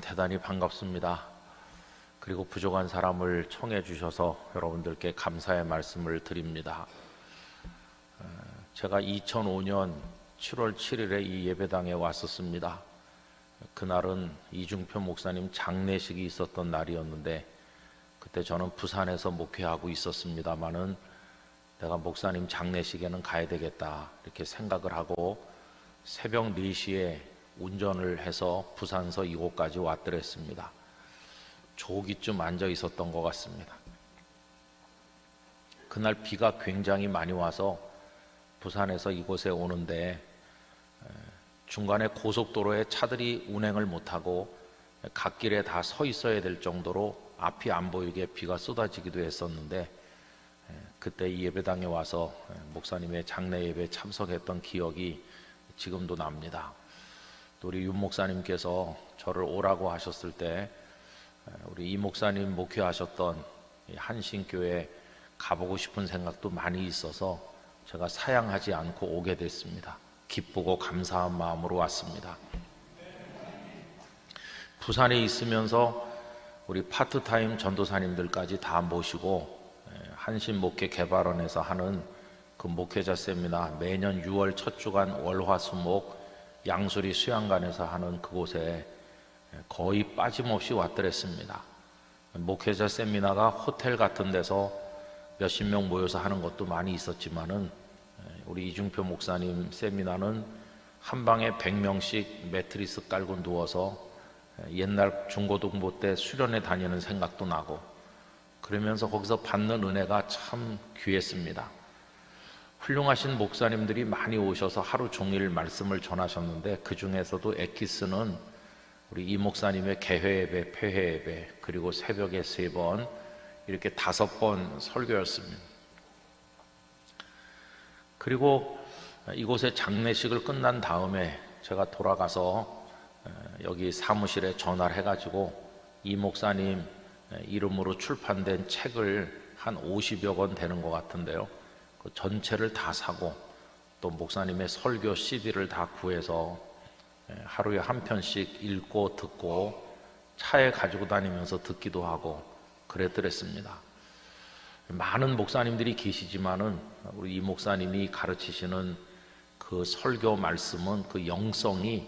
대단히 반갑습니다. 그리고 부족한 사람을 청해 주셔서 여러분들께 감사의 말씀을 드립니다. 제가 2005년 7월 7일에 이 예배당에 왔었습니다. 그날은 이중표 목사님 장례식이 있었던 날이었는데 그때 저는 부산에서 목회하고 있었습니다마는 내가 목사님 장례식에는 가야 되겠다 이렇게 생각을 하고 새벽 4시에 운전을 해서 부산서 이곳까지 왔더랬습니다. 조기쯤 앉아 있었던 것 같습니다. 그날 비가 굉장히 많이 와서 부산에서 이곳에 오는데 중간에 고속도로에 차들이 운행을 못하고 갓길에 다 서 있어야 될 정도로 앞이 안 보이게 비가 쏟아지기도 했었는데 그때 이 예배당에 와서 목사님의 장례 예배에 참석했던 기억이 지금도 납니다. 또 우리 윤 목사님께서 저를 오라고 하셨을 때 우리 이 목사님 목회하셨던 한신교회 가보고 싶은 생각도 많이 있어서 제가 사양하지 않고 오게 됐습니다. 기쁘고 감사한 마음으로 왔습니다. 부산에 있으면서 우리 파트타임 전도사님들까지 다 모시고 한신목회 개발원에서 하는 그 목회자 세미나 매년 6월 첫 주간 월화수목 양수리 수양관에서 하는 그곳에 거의 빠짐없이 왔더랬습니다. 목회자 세미나가 호텔 같은 데서 몇십 명 모여서 하는 것도 많이 있었지만은 우리 이중표 목사님 세미나는 한 방에 100명씩 매트리스 깔고 누워서 옛날 중고등부 때 수련회 다니는 생각도 나고 그러면서 거기서 받는 은혜가 참 귀했습니다. 훌륭하신 목사님들이 많이 오셔서 하루 종일 말씀을 전하셨는데 그 중에서도 엑기스는 우리 이 목사님의 개회 예배, 폐회 예배, 그리고 새벽에 3번 이렇게 5번 설교였습니다. 그리고 이곳에 장례식을 끝난 다음에 제가 돌아가서 여기 사무실에 전화를 해가지고 이 목사님 이름으로 출판된 책을 한 50여 권 되는 것 같은데요. 그 전체를 다 사고 또 목사님의 설교 CD를 다 구해서 하루에 한 편씩 읽고 듣고 차에 가지고 다니면서 듣기도 하고 그랬더랬습니다. 많은 목사님들이 계시지만은 우리 이 목사님이 가르치시는 그 설교 말씀은 그 영성이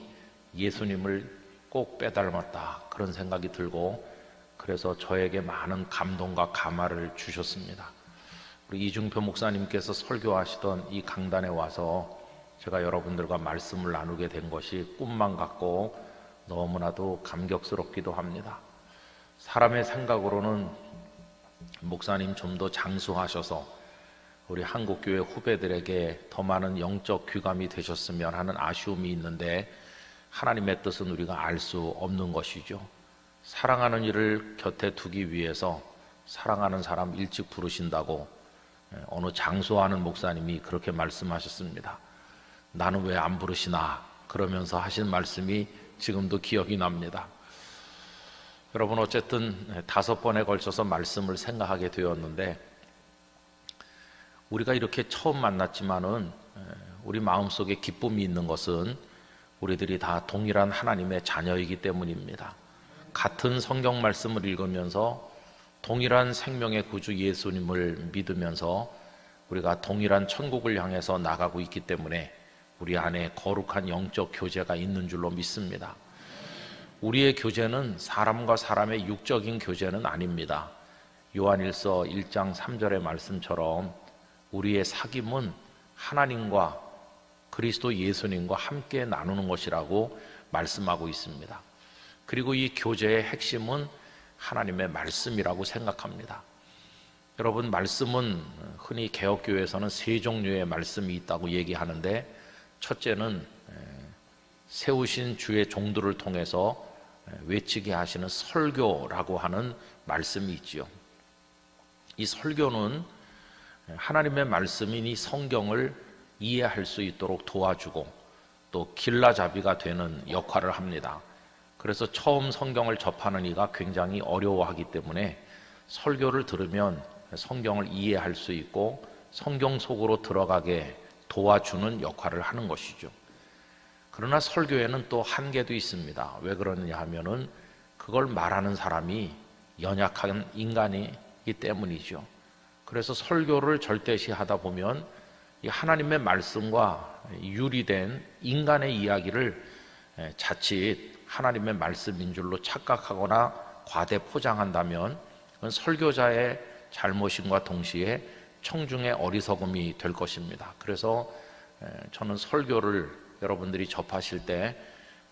예수님을 꼭 빼닮았다 그런 생각이 들고 그래서 저에게 많은 감동과 감화를 주셨습니다. 우리 이중표 목사님께서 설교하시던 이 강단에 와서 제가 여러분들과 말씀을 나누게 된 것이 꿈만 같고 너무나도 감격스럽기도 합니다. 사람의 생각으로는 목사님 좀 더 장수하셔서 우리 한국교회 후배들에게 더 많은 영적 귀감이 되셨으면 하는 아쉬움이 있는데 하나님의 뜻은 우리가 알 수 없는 것이죠. 사랑하는 이를 곁에 두기 위해서 사랑하는 사람 일찍 부르신다고 어느 장수하는 목사님이 그렇게 말씀하셨습니다. 나는 왜 안 부르시나 그러면서 하신 말씀이 지금도 기억이 납니다. 여러분 어쨌든 5번에 걸쳐서 말씀을 생각하게 되었는데 우리가 이렇게 처음 만났지만은 우리 마음속에 기쁨이 있는 것은 우리들이 다 동일한 하나님의 자녀이기 때문입니다. 같은 성경 말씀을 읽으면서 동일한 생명의 구주 예수님을 믿으면서 우리가 동일한 천국을 향해서 나가고 있기 때문에 우리 안에 거룩한 영적 교제가 있는 줄로 믿습니다. 우리의 교제는 사람과 사람의 육적인 교제는 아닙니다. 요한일서 1장 3절의 말씀처럼 우리의 사귐은 하나님과 그리스도 예수님과 함께 나누는 것이라고 말씀하고 있습니다. 그리고 이 교제의 핵심은 하나님의 말씀이라고 생각합니다. 여러분 말씀은 흔히 개혁교회에서는 3종류의 말씀이 있다고 얘기하는데 첫째는 세우신 주의 종들을 통해서 외치게 하시는 설교라고 하는 말씀이 있지요. 이 설교는 하나님의 말씀이니 성경을 이해할 수 있도록 도와주고 또 길라잡이가 되는 역할을 합니다. 그래서 처음 성경을 접하는 이가 굉장히 어려워하기 때문에 설교를 들으면 성경을 이해할 수 있고 성경 속으로 들어가게 도와주는 역할을 하는 것이죠. 그러나 설교에는 또 한계도 있습니다. 왜 그러느냐 하면은 그걸 말하는 사람이 연약한 인간이기 때문이죠. 그래서 설교를 절대시하다 보면 이 하나님의 말씀과 유리된 인간의 이야기를 자칫 하나님의 말씀인 줄로 착각하거나 과대 포장한다면 그건 설교자의 잘못임과 동시에 청중의 어리석음이 될 것입니다. 그래서 저는 설교를 여러분들이 접하실 때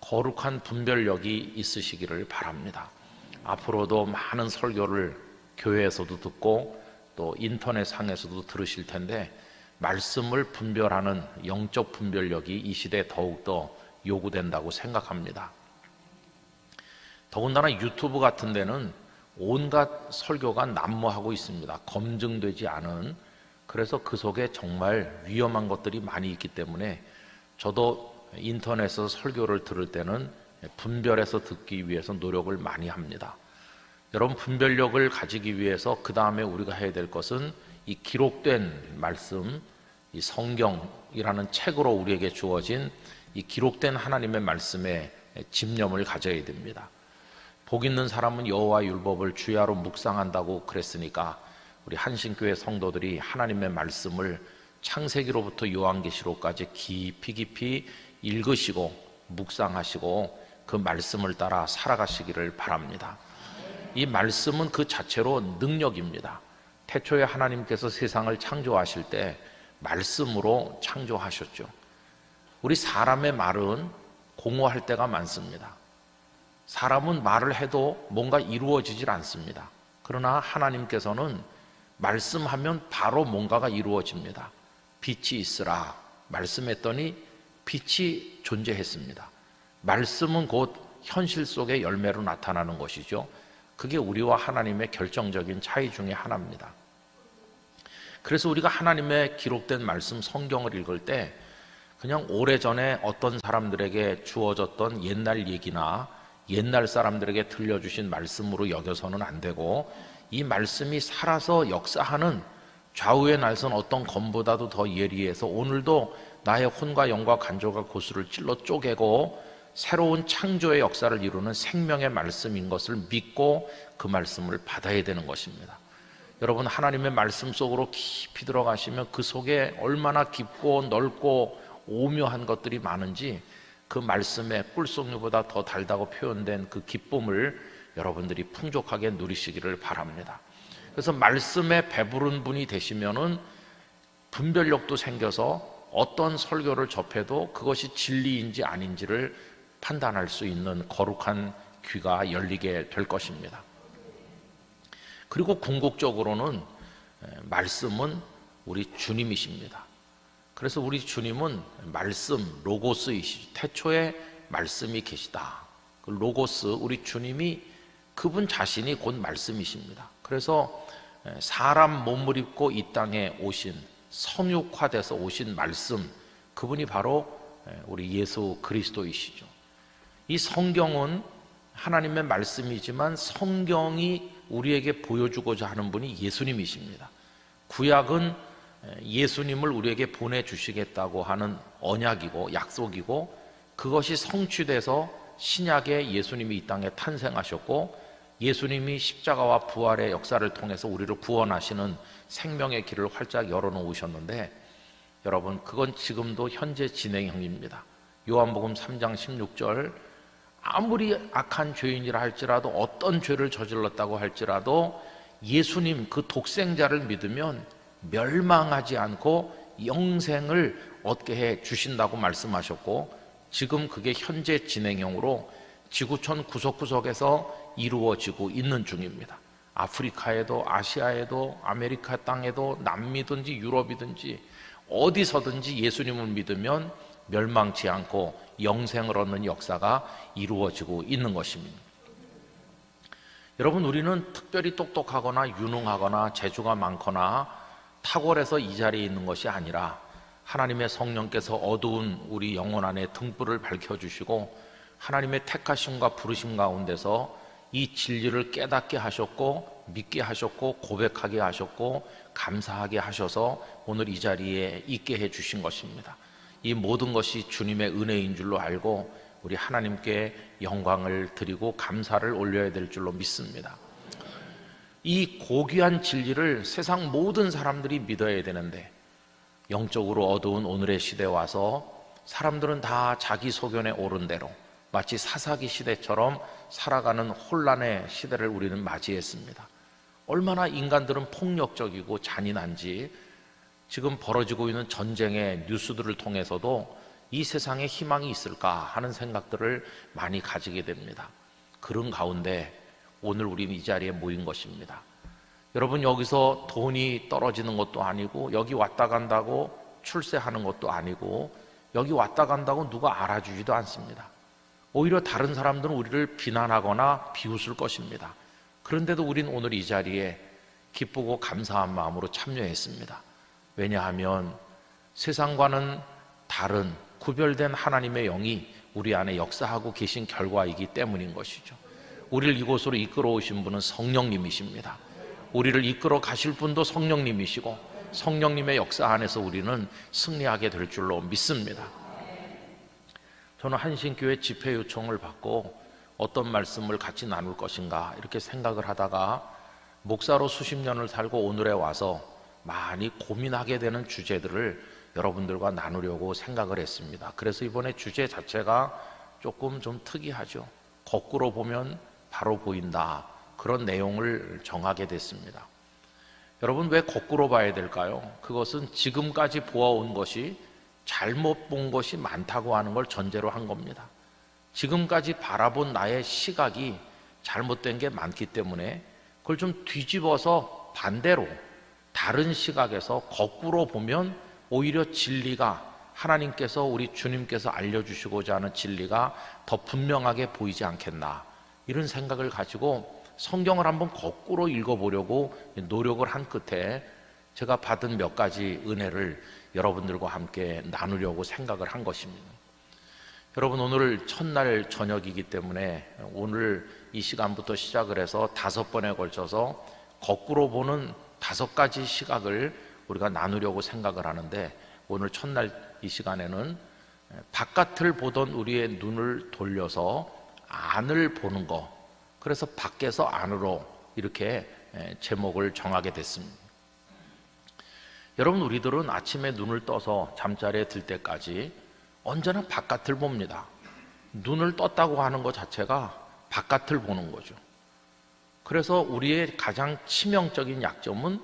거룩한 분별력이 있으시기를 바랍니다. 앞으로도 많은 설교를 교회에서도 듣고 또 인터넷상에서도 들으실 텐데 말씀을 분별하는 영적 분별력이 이 시대에 더욱더 요구된다고 생각합니다. 더군다나 유튜브 같은 데는 온갖 설교가 난무하고 있습니다. 검증되지 않은. 그래서 그 속에 정말 위험한 것들이 많이 있기 때문에 저도 인터넷에서 설교를 들을 때는 분별해서 듣기 위해서 노력을 많이 합니다. 여러분, 분별력을 가지기 위해서 그 다음에 우리가 해야 될 것은 이 기록된 말씀, 이 성경이라는 책으로 우리에게 주어진 이 기록된 하나님의 말씀에 집념을 가져야 됩니다. 복 있는 사람은 여호와 율법을 주야로 묵상한다고 그랬으니까 우리 한신교회 성도들이 하나님의 말씀을 창세기로부터 요한계시록까지 깊이 읽으시고 묵상하시고 그 말씀을 따라 살아가시기를 바랍니다. 이 말씀은 그 자체로 능력입니다. 태초에 하나님께서 세상을 창조하실 때 말씀으로 창조하셨죠. 우리 사람의 말은 공허할 때가 많습니다. 사람은 말을 해도 뭔가 이루어지질 않습니다. 그러나 하나님께서는 말씀하면 바로 뭔가가 이루어집니다. 빛이 있으라 말씀했더니 빛이 존재했습니다. 말씀은 곧 현실 속의 열매로 나타나는 것이죠. 그게 우리와 하나님의 결정적인 차이 중에 하나입니다. 그래서 우리가 하나님의 기록된 말씀 성경을 읽을 때 그냥 오래전에 어떤 사람들에게 주어졌던 옛날 얘기나 옛날 사람들에게 들려주신 말씀으로 여겨서는 안 되고 이 말씀이 살아서 역사하는 좌우의 날선 어떤 검보다도 더 예리해서 오늘도 나의 혼과 영과 간절과 고수를 찔러 쪼개고 새로운 창조의 역사를 이루는 생명의 말씀인 것을 믿고 그 말씀을 받아야 되는 것입니다. 여러분, 하나님의 말씀 속으로 깊이 들어가시면 그 속에 얼마나 깊고 넓고 오묘한 것들이 많은지 그 말씀에 꿀송이보다 더 달다고 표현된 그 기쁨을 여러분들이 풍족하게 누리시기를 바랍니다. 그래서 말씀에 배부른 분이 되시면은 분별력도 생겨서 어떤 설교를 접해도 그것이 진리인지 아닌지를 판단할 수 있는 거룩한 귀가 열리게 될 것입니다. 그리고 궁극적으로는 말씀은 우리 주님이십니다. 그래서 우리 주님은 말씀, 로고스이시죠. 태초에 말씀이 계시다. 그 로고스, 우리 주님이 그분 자신이 곧 말씀이십니다. 그래서 사람 몸을 입고 이 땅에 오신, 성육화돼서 오신 말씀, 그분이 바로 우리 예수 그리스도이시죠. 이 성경은 하나님의 말씀이지만 성경이 우리에게 보여주고자 하는 분이 예수님이십니다. 구약은 예수님을 우리에게 보내주시겠다고 하는 언약이고 약속이고 그것이 성취돼서 신약에 예수님이 이 땅에 탄생하셨고 예수님이 십자가와 부활의 역사를 통해서 우리를 구원하시는 생명의 길을 활짝 열어놓으셨는데 여러분, 그건 지금도 현재 진행형입니다. 요한복음 3장 16절, 아무리 악한 죄인이라 할지라도 어떤 죄를 저질렀다고 할지라도 예수님 그 독생자를 믿으면 멸망하지 않고 영생을 얻게 해 주신다고 말씀하셨고 지금 그게 현재 진행형으로 지구촌 구석구석에서 이루어지고 있는 중입니다. 아프리카에도 아시아에도 아메리카 땅에도 남미든지 유럽이든지 어디서든지 예수님을 믿으면 멸망치 않고 영생을 얻는 역사가 이루어지고 있는 것입니다. 여러분, 우리는 특별히 똑똑하거나 유능하거나 재주가 많거나 탁월해서 이 자리에 있는 것이 아니라 하나님의 성령께서 어두운 우리 영혼 안에 등불을 밝혀주시고 하나님의 택하심과 부르심 가운데서 이 진리를 깨닫게 하셨고 믿게 하셨고 고백하게 하셨고 감사하게 하셔서 오늘 이 자리에 있게 해주신 것입니다. 이 모든 것이 주님의 은혜인 줄로 알고 우리 하나님께 영광을 드리고 감사를 올려야 될 줄로 믿습니다. 이 고귀한 진리를 세상 모든 사람들이 믿어야 되는데 영적으로 어두운 오늘의 시대에 와서 사람들은 다 자기 소견에 옳은 대로 마치 사사기 시대처럼 살아가는 혼란의 시대를 우리는 맞이했습니다. 얼마나 인간들은 폭력적이고 잔인한지 지금 벌어지고 있는 전쟁의 뉴스들을 통해서도 이 세상에 희망이 있을까 하는 생각들을 많이 가지게 됩니다. 그런 가운데 오늘 우리는 이 자리에 모인 것입니다. 여러분, 여기서 돈이 떨어지는 것도 아니고 여기 왔다 간다고 출세하는 것도 아니고 여기 왔다 간다고 누가 알아주지도 않습니다. 오히려 다른 사람들은 우리를 비난하거나 비웃을 것입니다. 그런데도 우린 오늘 이 자리에 기쁘고 감사한 마음으로 참여했습니다. 왜냐하면 세상과는 다른 구별된 하나님의 영이 우리 안에 역사하고 계신 결과이기 때문인 것이죠. 우리를 이곳으로 이끌어 오신 분은 성령님이십니다. 우리를 이끌어 가실 분도 성령님이시고 성령님의 역사 안에서 우리는 승리하게 될 줄로 믿습니다. 저는 한신교회 집회 요청을 받고 어떤 말씀을 같이 나눌 것인가 이렇게 생각을 하다가 목사로 수십 년을 살고 오늘에 와서 많이 고민하게 되는 주제들을 여러분들과 나누려고 생각을 했습니다. 그래서 이번에 주제 자체가 조금 좀 특이하죠. 거꾸로 보면 바로 보인다, 그런 내용을 정하게 됐습니다. 여러분, 왜 거꾸로 봐야 될까요? 그것은 지금까지 보아온 것이 잘못 본 것이 많다고 하는 걸 전제로 한 겁니다. 지금까지 바라본 나의 시각이 잘못된 게 많기 때문에 그걸 좀 뒤집어서 반대로 다른 시각에서 거꾸로 보면 오히려 진리가, 하나님께서 우리 주님께서 알려주시고자 하는 진리가 더 분명하게 보이지 않겠나, 이런 생각을 가지고 성경을 한번 거꾸로 읽어보려고 노력을 한 끝에 제가 받은 몇 가지 은혜를 여러분들과 함께 나누려고 생각을 한 것입니다. 여러분, 오늘 첫날 저녁이기 때문에 오늘 이 시간부터 시작을 해서 5번에 걸쳐서 거꾸로 보는 5가지 시각을 우리가 나누려고 생각을 하는데, 오늘 첫날 이 시간에는 바깥을 보던 우리의 눈을 돌려서 안을 보는 것, 그래서 밖에서 안으로 이렇게 제목을 정하게 됐습니다. 여러분, 우리들은 아침에 눈을 떠서 잠자리에 들 때까지 언제나 바깥을 봅니다. 눈을 떴다고 하는 것 자체가 바깥을 보는 거죠. 그래서 우리의 가장 치명적인 약점은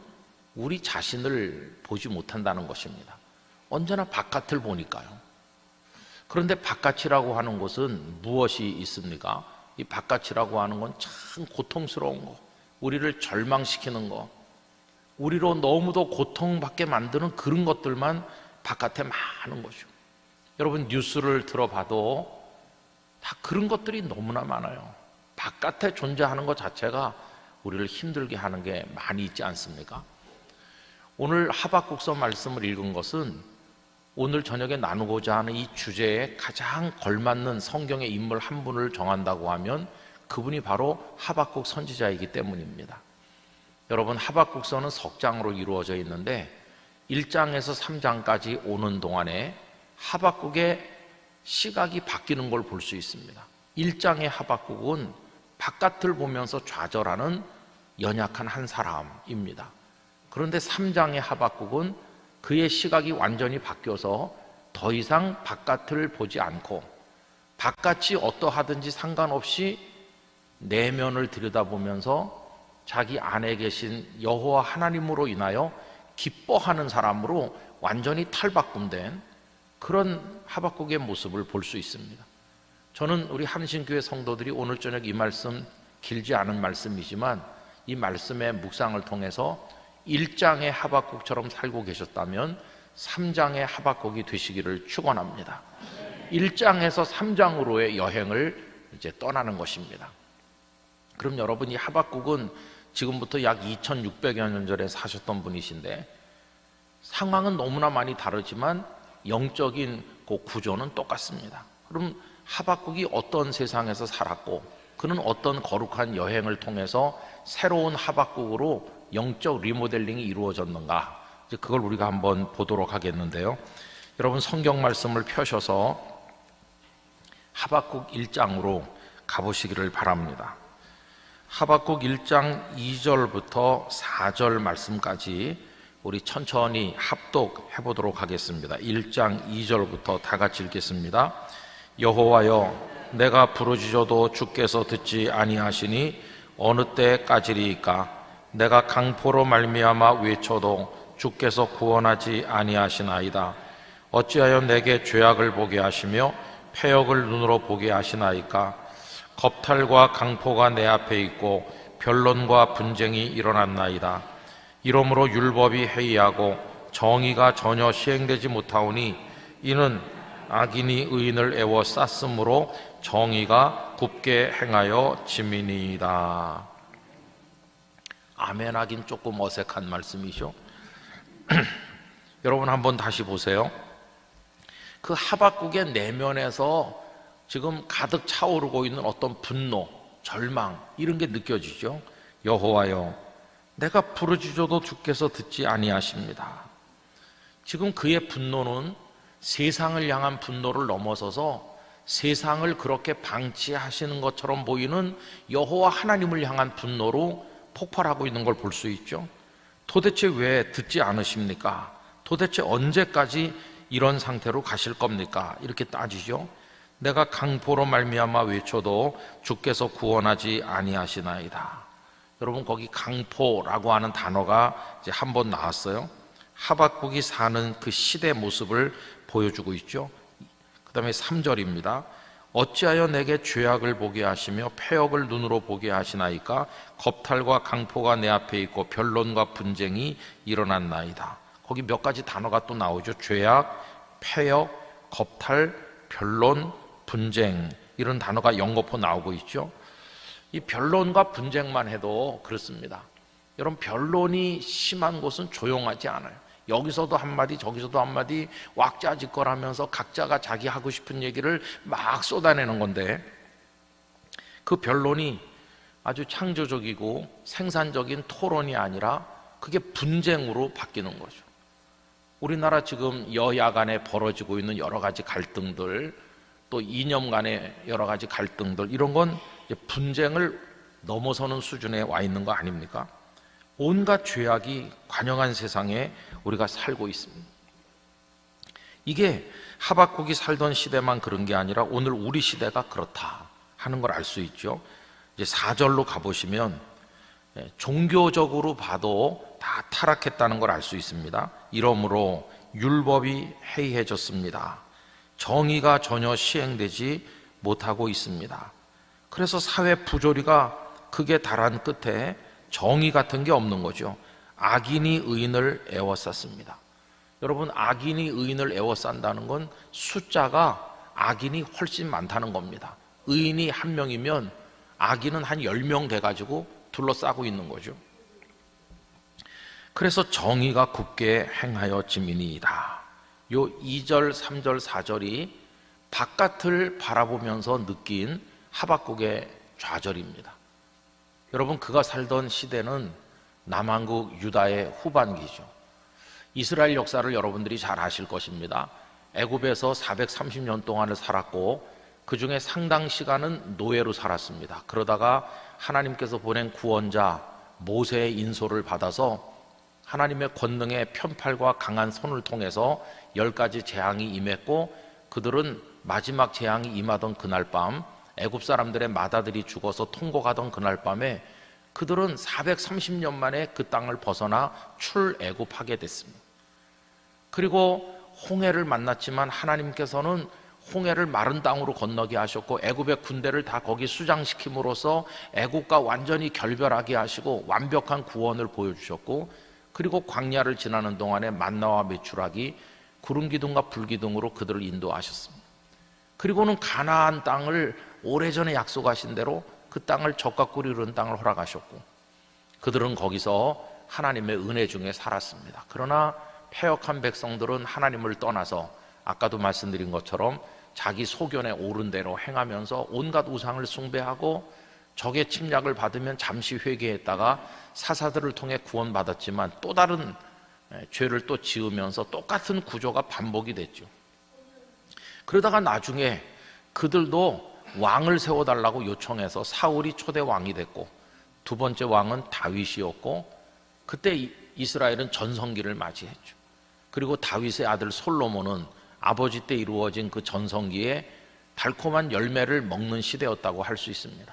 우리 자신을 보지 못한다는 것입니다. 언제나 바깥을 보니까요. 그런데 바깥이라고 하는 것은 무엇이 있습니까? 이 바깥이라고 하는 건 참 고통스러운 거, 우리를 절망시키는 거, 우리로 너무도 고통받게 만드는 그런 것들만 바깥에 많은 거죠. 여러분, 뉴스를 들어봐도 다 그런 것들이 너무나 많아요. 바깥에 존재하는 것 자체가 우리를 힘들게 하는 게 많이 있지 않습니까? 오늘 하박국서 말씀을 읽은 것은 오늘 저녁에 나누고자 하는 이 주제에 가장 걸맞는 성경의 인물 한 분을 정한다고 하면 그분이 바로 하박국 선지자이기 때문입니다. 여러분, 하박국서는 석장으로 이루어져 있는데 1장에서 3장까지 오는 동안에 하박국의 시각이 바뀌는 걸 볼 수 있습니다. 1장의 하박국은 바깥을 보면서 좌절하는 연약한 한 사람입니다. 그런데 3장의 하박국은 그의 시각이 완전히 바뀌어서 더 이상 바깥을 보지 않고 바깥이 어떠하든지 상관없이 내면을 들여다보면서 자기 안에 계신 여호와 하나님으로 인하여 기뻐하는 사람으로 완전히 탈바꿈된 그런 하박국의 모습을 볼 수 있습니다. 저는 우리 한신교회 성도들이 오늘 저녁 이 말씀, 길지 않은 말씀이지만 이 말씀의 묵상을 통해서 1장의 하박국처럼 살고 계셨다면 3장의 하박국이 되시기를 축원합니다. 1장에서 3장으로의 여행을 이제 떠나는 것입니다. 그럼 여러분, 이 하박국은 지금부터 약 2600여 년 전에 사셨던 분이신데 상황은 너무나 많이 다르지만 영적인 그 구조는 똑같습니다. 그럼 하박국이 어떤 세상에서 살았고 그는 어떤 거룩한 여행을 통해서 새로운 하박국으로 영적 리모델링이 이루어졌는가, 이제 그걸 우리가 한번 보도록 하겠는데요. 여러분, 성경 말씀을 펴셔서 하박국 1장으로 가보시기를 바랍니다. 하박국 1장 2절부터 4절 말씀까지 우리 천천히 합독해 보도록 하겠습니다. 1장 2절부터 다 같이 읽겠습니다. 여호와여, 내가 부르짖어도 주께서 듣지 아니하시니 어느 때까지리이까? 내가 강포로 말미암아 외쳐도 주께서 구원하지 아니하시나이다. 어찌하여 내게 죄악을 보게 하시며 패역을 눈으로 보게 하시나이까? 겁탈과 강포가 내 앞에 있고 변론과 분쟁이 일어났나이다. 이러므로 율법이 해이하고 정의가 전혀 시행되지 못하오니 이는 악인이 의인을 애워 쌌으므로 정의가 굽게 행하여 짐이니이다. 아멘 하긴 조금 어색한 말씀이죠. 여러분 한번 다시 보세요. 그 하박국의 내면에서 지금 가득 차오르고 있는 어떤 분노, 절망 이런 게 느껴지죠. 여호와여, 내가 부르짖어도 주께서 듣지 아니하십니다. 지금 그의 분노는 세상을 향한 분노를 넘어서서 세상을 그렇게 방치하시는 것처럼 보이는 여호와 하나님을 향한 분노로 폭발하고 있는 걸 볼 수 있죠. 도대체 왜 듣지 않으십니까? 도대체 언제까지 이런 상태로 가실 겁니까? 이렇게 따지죠. 내가 강포로 말미암아 외쳐도 주께서 구원하지 아니하시나이다. 여러분 거기 강포라고 하는 단어가 이제 한 번 나왔어요. 하박국이 사는 그 시대 모습을 보여주고 있죠. 그 다음에 3절입니다. 어찌하여 내게 죄악을 보게 하시며 패역을 눈으로 보게 하시나이까? 겁탈과 강포가 내 앞에 있고 변론과 분쟁이 일어났나이다. 거기 몇 가지 단어가 또 나오죠. 죄악, 패역, 겁탈, 변론, 분쟁 이런 단어가 연거푸 나오고 있죠. 이 변론과 분쟁만 해도 그렇습니다. 여러분 변론이 심한 곳은 조용하지 않아요. 여기서도 한마디 저기서도 한마디 왁자지껄하면서 각자가 자기 하고 싶은 얘기를 막 쏟아내는 건데 그 변론이 아주 창조적이고 생산적인 토론이 아니라 그게 분쟁으로 바뀌는 거죠. 우리나라 지금 여야 간에 벌어지고 있는 여러 가지 갈등들 또 이념 간의 여러 가지 갈등들 이런 건 분쟁을 넘어서는 수준에 와 있는 거 아닙니까? 온갖 죄악이 관영한 세상에 우리가 살고 있습니다. 이게 하박국이 살던 시대만 그런 게 아니라 오늘 우리 시대가 그렇다 하는 걸 알 수 있죠. 이제 4절로 가보시면 종교적으로 봐도 다 타락했다는 걸 알 수 있습니다. 이러므로 율법이 해이해졌습니다. 정의가 전혀 시행되지 못하고 있습니다. 그래서 사회 부조리가 극에 달한 끝에 정의 같은 게 없는 거죠. 악인이 의인을 애워쌌습니다. 여러분 악인이 의인을 애워싼다는 건 숫자가 악인이 훨씬 많다는 겁니다. 의인이 한 명이면 악인은 한 10명 돼가지고 둘러싸고 있는 거죠. 그래서 정의가 굽게 행하여 짐이니이다. 요 2절, 3절, 4절이 바깥을 바라보면서 느낀 하박국의 좌절입니다. 여러분 그가 살던 시대는 남한국 유다의 후반기죠. 이스라엘 역사를 여러분들이 잘 아실 것입니다. 애굽에서 430년 동안을 살았고 그 중에 상당 시간은 노예로 살았습니다. 그러다가 하나님께서 보낸 구원자 모세의 인솔을 받아서 하나님의 권능의 편팔과 강한 손을 통해서 10가지 재앙이 임했고 그들은 마지막 재앙이 임하던 그날 밤 애굽 사람들의 맏아들이 죽어서 통곡하던 그날 밤에 그들은 430년 만에 그 땅을 벗어나 출애굽하게 됐습니다. 그리고 홍해를 만났지만 하나님께서는 홍해를 마른 땅으로 건너게 하셨고 애굽의 군대를 다 거기 수장시킴으로써 애굽과 완전히 결별하게 하시고 완벽한 구원을 보여주셨고 그리고 광야를 지나는 동안에 만나와 메추라기 구름기둥과 불기둥으로 그들을 인도하셨습니다. 그리고는 가나안 땅을 오래전에 약속하신 대로 그 땅을 젖과 꿀이 흐르는 땅을 허락하셨고 그들은 거기서 하나님의 은혜 중에 살았습니다. 그러나 패역한 백성들은 하나님을 떠나서 아까도 말씀드린 것처럼 자기 소견에 옳은 대로 행하면서 온갖 우상을 숭배하고 적의 침략을 받으면 잠시 회개했다가 사사들을 통해 구원받았지만 또 다른 죄를 또 지으면서 똑같은 구조가 반복이 됐죠. 그러다가 나중에 그들도 왕을 세워달라고 요청해서 사울이 초대 왕이 됐고, 두 번째 왕은 다윗이었고, 그때 이스라엘은 전성기를 맞이했죠. 그리고 다윗의 아들 솔로몬은 아버지 때 이루어진 그 전성기에 달콤한 열매를 먹는 시대였다고 할 수 있습니다.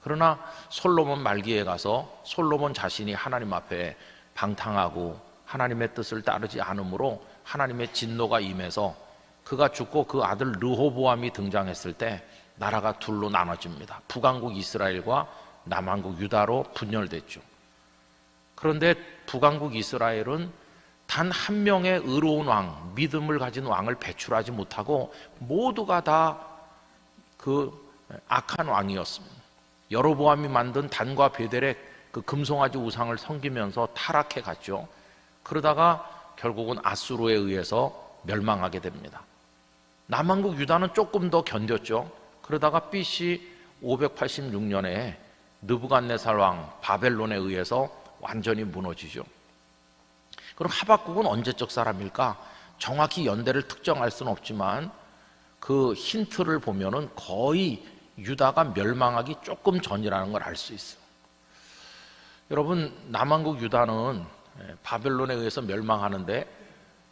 그러나 솔로몬 말기에 가서 솔로몬 자신이 하나님 앞에 방탕하고 하나님의 뜻을 따르지 않으므로 하나님의 진노가 임해서 그가 죽고 그 아들 르호보암이 등장했을 때 나라가 둘로 나눠집니다. 북왕국 이스라엘과 남왕국 유다로 분열됐죠. 그런데 북왕국 이스라엘은 단 한 명의 의로운 왕, 믿음을 가진 왕을 배출하지 못하고 모두가 다 그 악한 왕이었습니다. 여로보암이 만든 단과 베델의 그 금송아지 우상을 섬기면서 타락해 갔죠. 그러다가 결국은 아수르에 의해서 멸망하게 됩니다. 남왕국 유다는 조금 더 견뎠죠. 그러다가 BC 586년에 느부갓네살 왕 바벨론에 의해서 완전히 무너지죠. 그럼 하박국은 언제적 사람일까? 정확히 연대를 특정할 수는 없지만 그 힌트를 보면은 거의 유다가 멸망하기 조금 전이라는 걸 알 수 있어요. 여러분, 남왕국 유다는 바벨론에 의해서 멸망하는데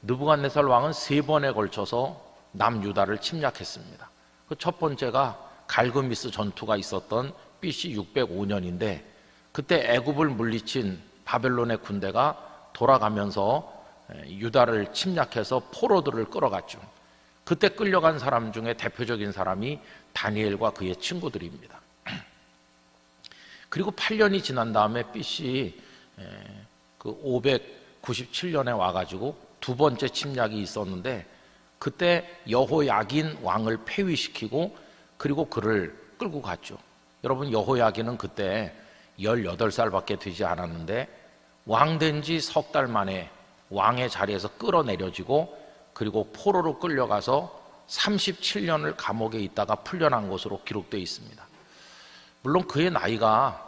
느부갓네살 왕은 3번에 걸쳐서 남유다를 침략했습니다. 그 첫 번째가 갈그미스 전투가 있었던 BC 605년인데 그때 애굽을 물리친 바벨론의 군대가 돌아가면서 유다를 침략해서 포로들을 끌어갔죠. 그때 끌려간 사람 중에 대표적인 사람이 다니엘과 그의 친구들입니다. 그리고 8년이 지난 다음에 BC 597년에 와가지고 두 번째 침략이 있었는데 그때 여호야긴 왕을 폐위시키고 그리고 그를 끌고 갔죠. 여러분, 여호야긴은 그때 18살밖에 되지 않았는데 왕 된 지 석 달 만에 왕의 자리에서 끌어내려지고 그리고 포로로 끌려가서 37년을 감옥에 있다가 풀려난 것으로 기록되어 있습니다. 물론 그의 나이가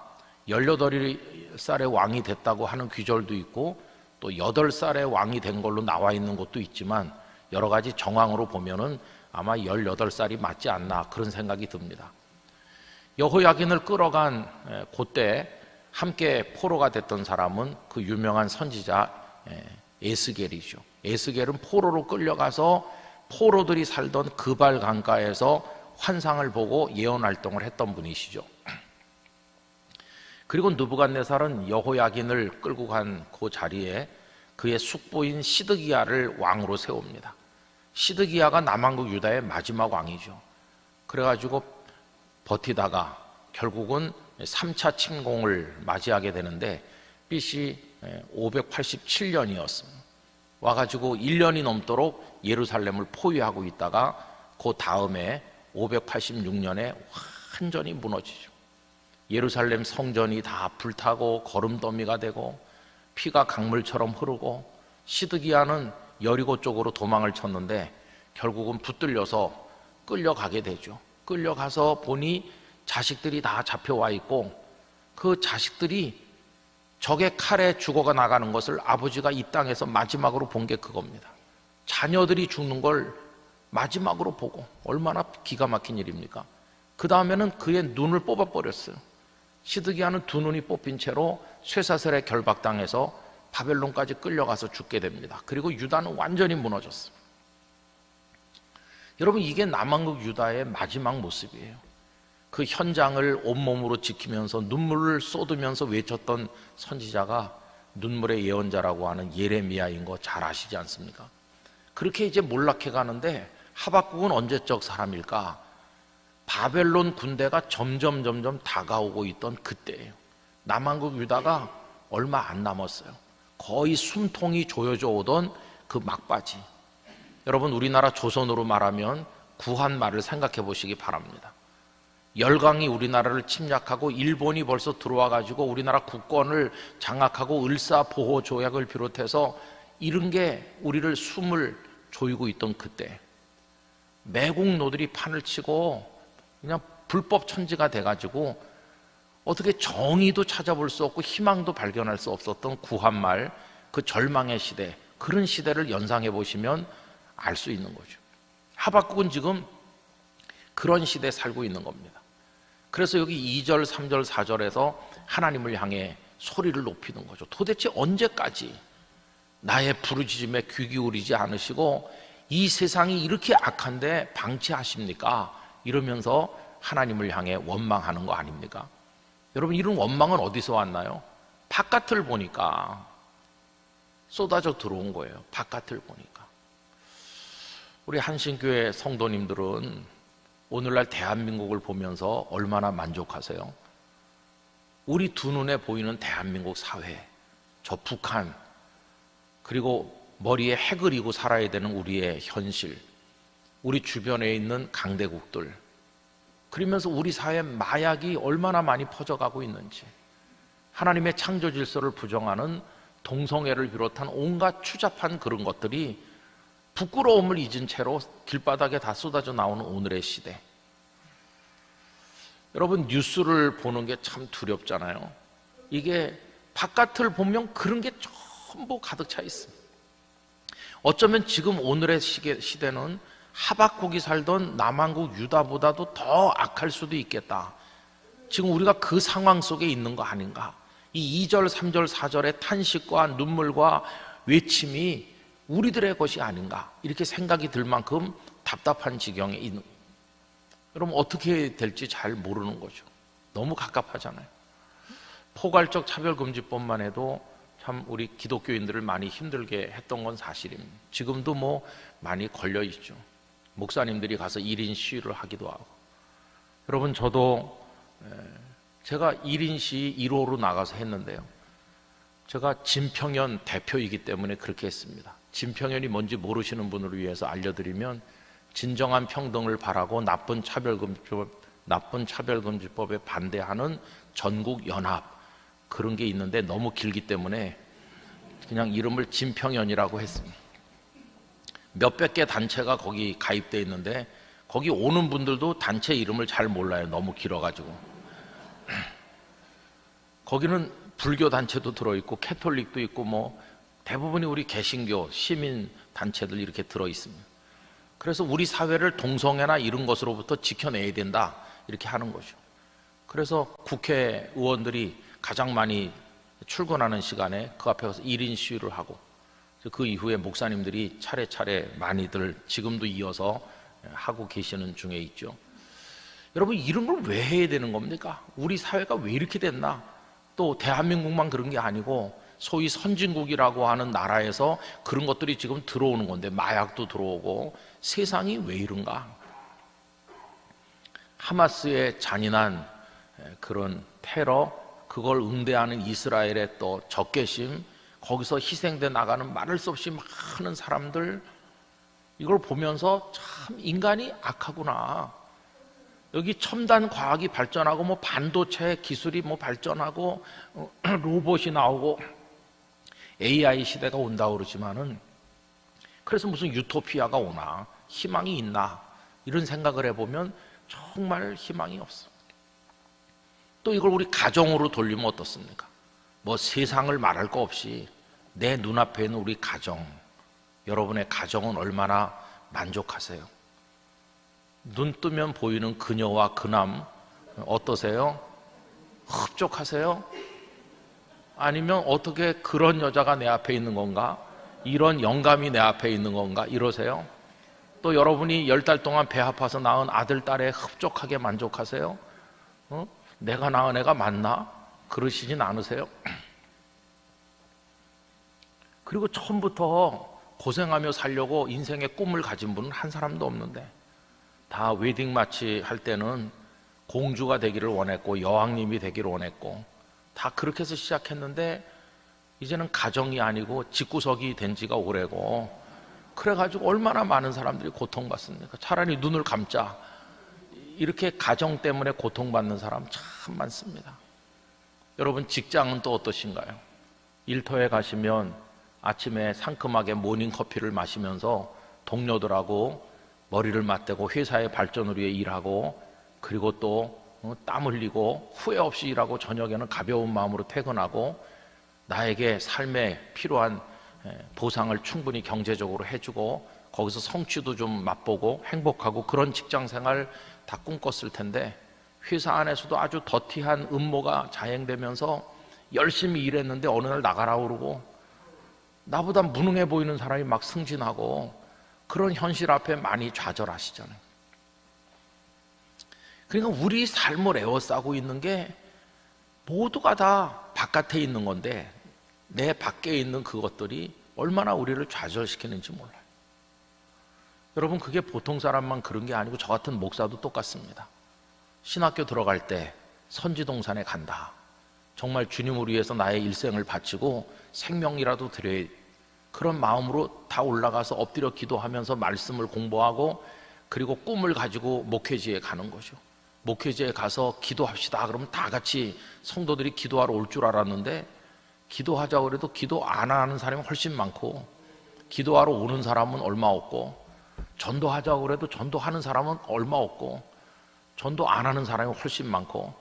18살의 왕이 됐다고 하는 귀절도 있고 또 8살의 왕이 된 걸로 나와 있는 것도 있지만 여러 가지 정황으로 보면은 아마 18살이 맞지 않나 그런 생각이 듭니다. 여호야긴을 끌어간 그때 함께 포로가 됐던 사람은 그 유명한 선지자 에스겔이죠. 에스겔은 포로로 끌려가서 포로들이 살던 그발 강가에서 환상을 보고 예언 활동을 했던 분이시죠. 그리고 느부갓네살은 여호야긴을 끌고 간 그 자리에 그의 숙부인 시드기야를 왕으로 세웁니다. 시드기야가 남왕국 유다의 마지막 왕이죠. 그래가지고 버티다가 결국은 3차 침공을 맞이하게 되는데 BC 587년이었습니다. 와가지고 1년이 넘도록 예루살렘을 포위하고 있다가 그 다음에 586년에 완전히 무너지죠. 예루살렘 성전이 다 불타고 거름더미가 되고 피가 강물처럼 흐르고 시드기야는 여리고 쪽으로 도망을 쳤는데 결국은 붙들려서 끌려가게 되죠. 끌려가서 보니 자식들이 다 잡혀와 있고 그 자식들이 적의 칼에 죽어가 나가는 것을 아버지가 이 땅에서 마지막으로 본 게 그겁니다. 자녀들이 죽는 걸 마지막으로 보고 얼마나 기가 막힌 일입니까? 그 다음에는 그의 눈을 뽑아버렸어요. 시드기야는 두 눈이 뽑힌 채로 쇠사슬에 결박당해서 바벨론까지 끌려가서 죽게 됩니다. 그리고 유다는 완전히 무너졌어요. 여러분, 이게 남왕국 유다의 마지막 모습이에요. 그 현장을 온몸으로 지키면서 눈물을 쏟으면서 외쳤던 선지자가 눈물의 예언자라고 하는 예레미야인 거 잘 아시지 않습니까? 그렇게 이제 몰락해 가는데 하박국은 언제적 사람일까? 바벨론 군대가 점점 다가오고 있던 그때예요. 남왕국 유다가 얼마 안 남았어요. 거의 숨통이 조여져 오던 그 막바지. 여러분, 우리나라 조선으로 말하면 구한말을 생각해 보시기 바랍니다. 열강이 우리나라를 침략하고 일본이 벌써 들어와 가지고 우리나라 국권을 장악하고 을사보호조약을 비롯해서 이런 게 우리를 숨을 조이고 있던 그때 매국노들이 판을 치고 그냥 불법 천지가 돼가지고 어떻게 정의도 찾아볼 수 없고 희망도 발견할 수 없었던 구한말, 그 절망의 시대, 그런 시대를 연상해 보시면 알 수 있는 거죠. 하박국은 지금 그런 시대에 살고 있는 겁니다. 그래서 여기 2절, 3절, 4절에서 하나님을 향해 소리를 높이는 거죠. 도대체 언제까지 나의 부르짖음에 귀 기울이지 않으시고 이 세상이 이렇게 악한데 방치하십니까? 이러면서 하나님을 향해 원망하는 거 아닙니까? 여러분, 이런 원망은 어디서 왔나요? 바깥을 보니까 쏟아져 들어온 거예요. 바깥을 보니까. 우리 한신교회 성도님들은 오늘날 대한민국을 보면서 얼마나 만족하세요? 우리 두 눈에 보이는 대한민국 사회, 저 북한, 그리고 머리에 해 그리고 살아야 되는 우리의 현실, 우리 주변에 있는 강대국들, 그러면서 우리 사회에 마약이 얼마나 많이 퍼져가고 있는지, 하나님의 창조 질서를 부정하는 동성애를 비롯한 온갖 추잡한 그런 것들이 부끄러움을 잊은 채로 길바닥에 다 쏟아져 나오는 오늘의 시대. 여러분, 뉴스를 보는 게 참 두렵잖아요. 이게 바깥을 보면 그런 게 전부 가득 차 있습니다. 어쩌면 지금 오늘의 시대는 하박국이 살던 남한국 유다보다도 더 악할 수도 있겠다. 지금 우리가 그 상황 속에 있는 거 아닌가. 이 2절, 3절, 4절의 탄식과 눈물과 외침이 우리들의 것이 아닌가, 이렇게 생각이 들 만큼 답답한 지경에 있는, 여러분 어떻게 될지 잘 모르는 거죠. 너무 갑갑하잖아요. 포괄적 차별금지법만 해도 참 우리 기독교인들을 많이 힘들게 했던 건 사실입니다. 지금도 뭐 많이 걸려 있죠. 목사님들이 가서 1인 시위를 하기도 하고. 여러분, 저도 제가 1인 시위 1호로 나가서 했는데요, 제가 진평연 대표이기 때문에 그렇게 했습니다. 진평연이 뭔지 모르시는 분을 위해서 알려드리면, 진정한 평등을 바라고 나쁜 차별금지법에 반대하는 전국연합, 그런 게 있는데 너무 길기 때문에 그냥 이름을 진평연이라고 했습니다. 몇백 개 단체가 거기 가입되어 있는데 거기 오는 분들도 단체 이름을 잘 몰라요. 너무 길어가지고. 거기는 불교 단체도 들어있고 캐톨릭도 있고 뭐 대부분이 우리 개신교 시민 단체들 이렇게 들어있습니다. 그래서 우리 사회를 동성애나 이런 것으로부터 지켜내야 된다, 이렇게 하는 거죠. 그래서 국회의원들이 가장 많이 출근하는 시간에 그 앞에 가서 1인 시위를 하고, 그 이후에 목사님들이 차례차례 많이들 지금도 이어서 하고 계시는 중에 있죠. 여러분, 이런 걸 왜 해야 되는 겁니까? 우리 사회가 왜 이렇게 됐나? 또 대한민국만 그런 게 아니고 소위 선진국이라고 하는 나라에서 그런 것들이 지금 들어오는 건데, 마약도 들어오고 세상이 왜 이런가? 하마스의 잔인한 그런 테러, 그걸 응대하는 이스라엘의 또 적개심, 거기서 희생돼 나가는 말할 수 없이 많은 사람들, 이걸 보면서 참 인간이 악하구나. 여기 첨단 과학이 발전하고 뭐 반도체 기술이 뭐 발전하고 로봇이 나오고 AI 시대가 온다고 그러지만은, 그래서 무슨 유토피아가 오나, 희망이 있나, 이런 생각을 해보면 정말 희망이 없어. 또 이걸 우리 가정으로 돌리면 어떻습니까? 뭐 세상을 말할 거 없이 내 눈앞에 있는 우리 가정, 여러분의 가정은 얼마나 만족하세요? 눈 뜨면 보이는 그녀와 그남 어떠세요? 흡족하세요? 아니면 어떻게 그런 여자가 내 앞에 있는 건가? 이런 영감이 내 앞에 있는 건가? 이러세요? 또 여러분이 10달 동안 배 아파서 낳은 아들, 딸에 흡족하게 만족하세요? 내가 낳은 애가 맞나? 그러시진 않으세요? 그리고 처음부터 고생하며 살려고 인생의 꿈을 가진 분은 한 사람도 없는데, 다 웨딩 마치 할 때는 공주가 되기를 원했고 여왕님이 되기를 원했고 다 그렇게 해서 시작했는데, 이제는 가정이 아니고 집구석이 된 지가 오래고, 그래가지고 얼마나 많은 사람들이 고통받습니까? 차라리 눈을 감자, 이렇게 가정 때문에 고통받는 사람 참 많습니다. 여러분, 직장은 또 어떠신가요? 일터에 가시면 아침에 상큼하게 모닝커피를 마시면서 동료들하고 머리를 맞대고 회사의 발전을 위해 일하고, 그리고 또 땀 흘리고 후회 없이 일하고 저녁에는 가벼운 마음으로 퇴근하고, 나에게 삶에 필요한 보상을 충분히 경제적으로 해주고, 거기서 성취도 좀 맛보고 행복하고, 그런 직장생활 다 꿈꿨을 텐데 회사 안에서도 아주 더티한 음모가 자행되면서 열심히 일했는데 어느 날 나가라 그러고 나보다 무능해 보이는 사람이 막 승진하고 그런 현실 앞에 많이 좌절하시잖아요. 그러니까 우리 삶을 에워싸고 있는 게 모두가 다 바깥에 있는 건데 내 밖에 있는 그것들이 얼마나 우리를 좌절시키는지 몰라요. 여러분, 그게 보통 사람만 그런 게 아니고 저 같은 목사도 똑같습니다. 신학교 들어갈 때 선지동산에 간다, 정말 주님을 위해서 나의 일생을 바치고 생명이라도 드려야, 그런 마음으로 다 올라가서 엎드려 기도하면서 말씀을 공부하고 그리고 꿈을 가지고 목회지에 가는 거죠. 목회지에 가서 기도합시다 그러면 다 같이 성도들이 기도하러 올 줄 알았는데 기도하자고 그래도 기도 안 하는 사람이 훨씬 많고 기도하러 오는 사람은 얼마 없고 전도하자고 그래도 전도하는 사람은 얼마 없고 전도 안 하는 사람이 훨씬 많고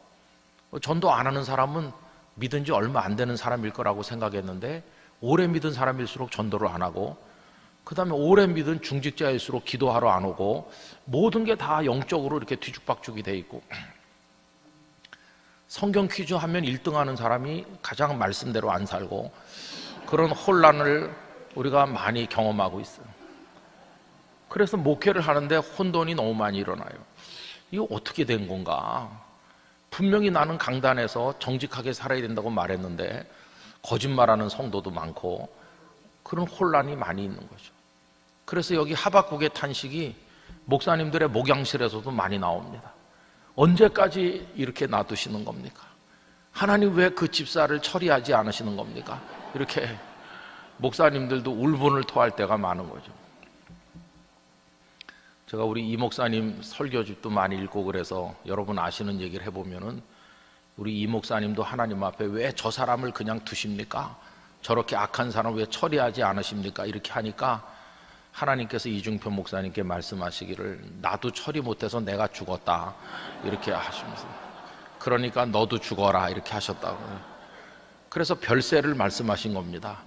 전도 안 하는 사람은 믿은 지 얼마 안 되는 사람일 거라고 생각했는데 오래 믿은 사람일수록 전도를 안 하고 그 다음에 오래 믿은 중직자일수록 기도하러 안 오고 모든 게 다 영적으로 이렇게 뒤죽박죽이 돼 있고 성경 퀴즈 하면 1등 하는 사람이 가장 말씀대로 안 살고 그런 혼란을 우리가 많이 경험하고 있어요. 그래서 목회를 하는데 혼돈이 너무 많이 일어나요. 이거 어떻게 된 건가? 분명히 나는 강단에서 정직하게 살아야 된다고 말했는데 거짓말하는 성도도 많고 그런 혼란이 많이 있는 거죠. 그래서 여기 하박국의 탄식이 목사님들의 목양실에서도 많이 나옵니다. 언제까지 이렇게 놔두시는 겁니까? 하나님 왜 그 집사를 처리하지 않으시는 겁니까? 이렇게 목사님들도 울분을 토할 때가 많은 거죠. 제가 우리 이 목사님 설교집도 많이 읽고 그래서 여러분 아시는 얘기를 해보면은 우리 이 목사님도 하나님 앞에 왜 저 사람을 그냥 두십니까? 저렇게 악한 사람 왜 처리하지 않으십니까? 이렇게 하니까 하나님께서 이중표 목사님께 말씀하시기를 나도 처리 못해서 내가 죽었다 이렇게 하시면서 그러니까 너도 죽어라 이렇게 하셨다고요. 그래서 별세를 말씀하신 겁니다.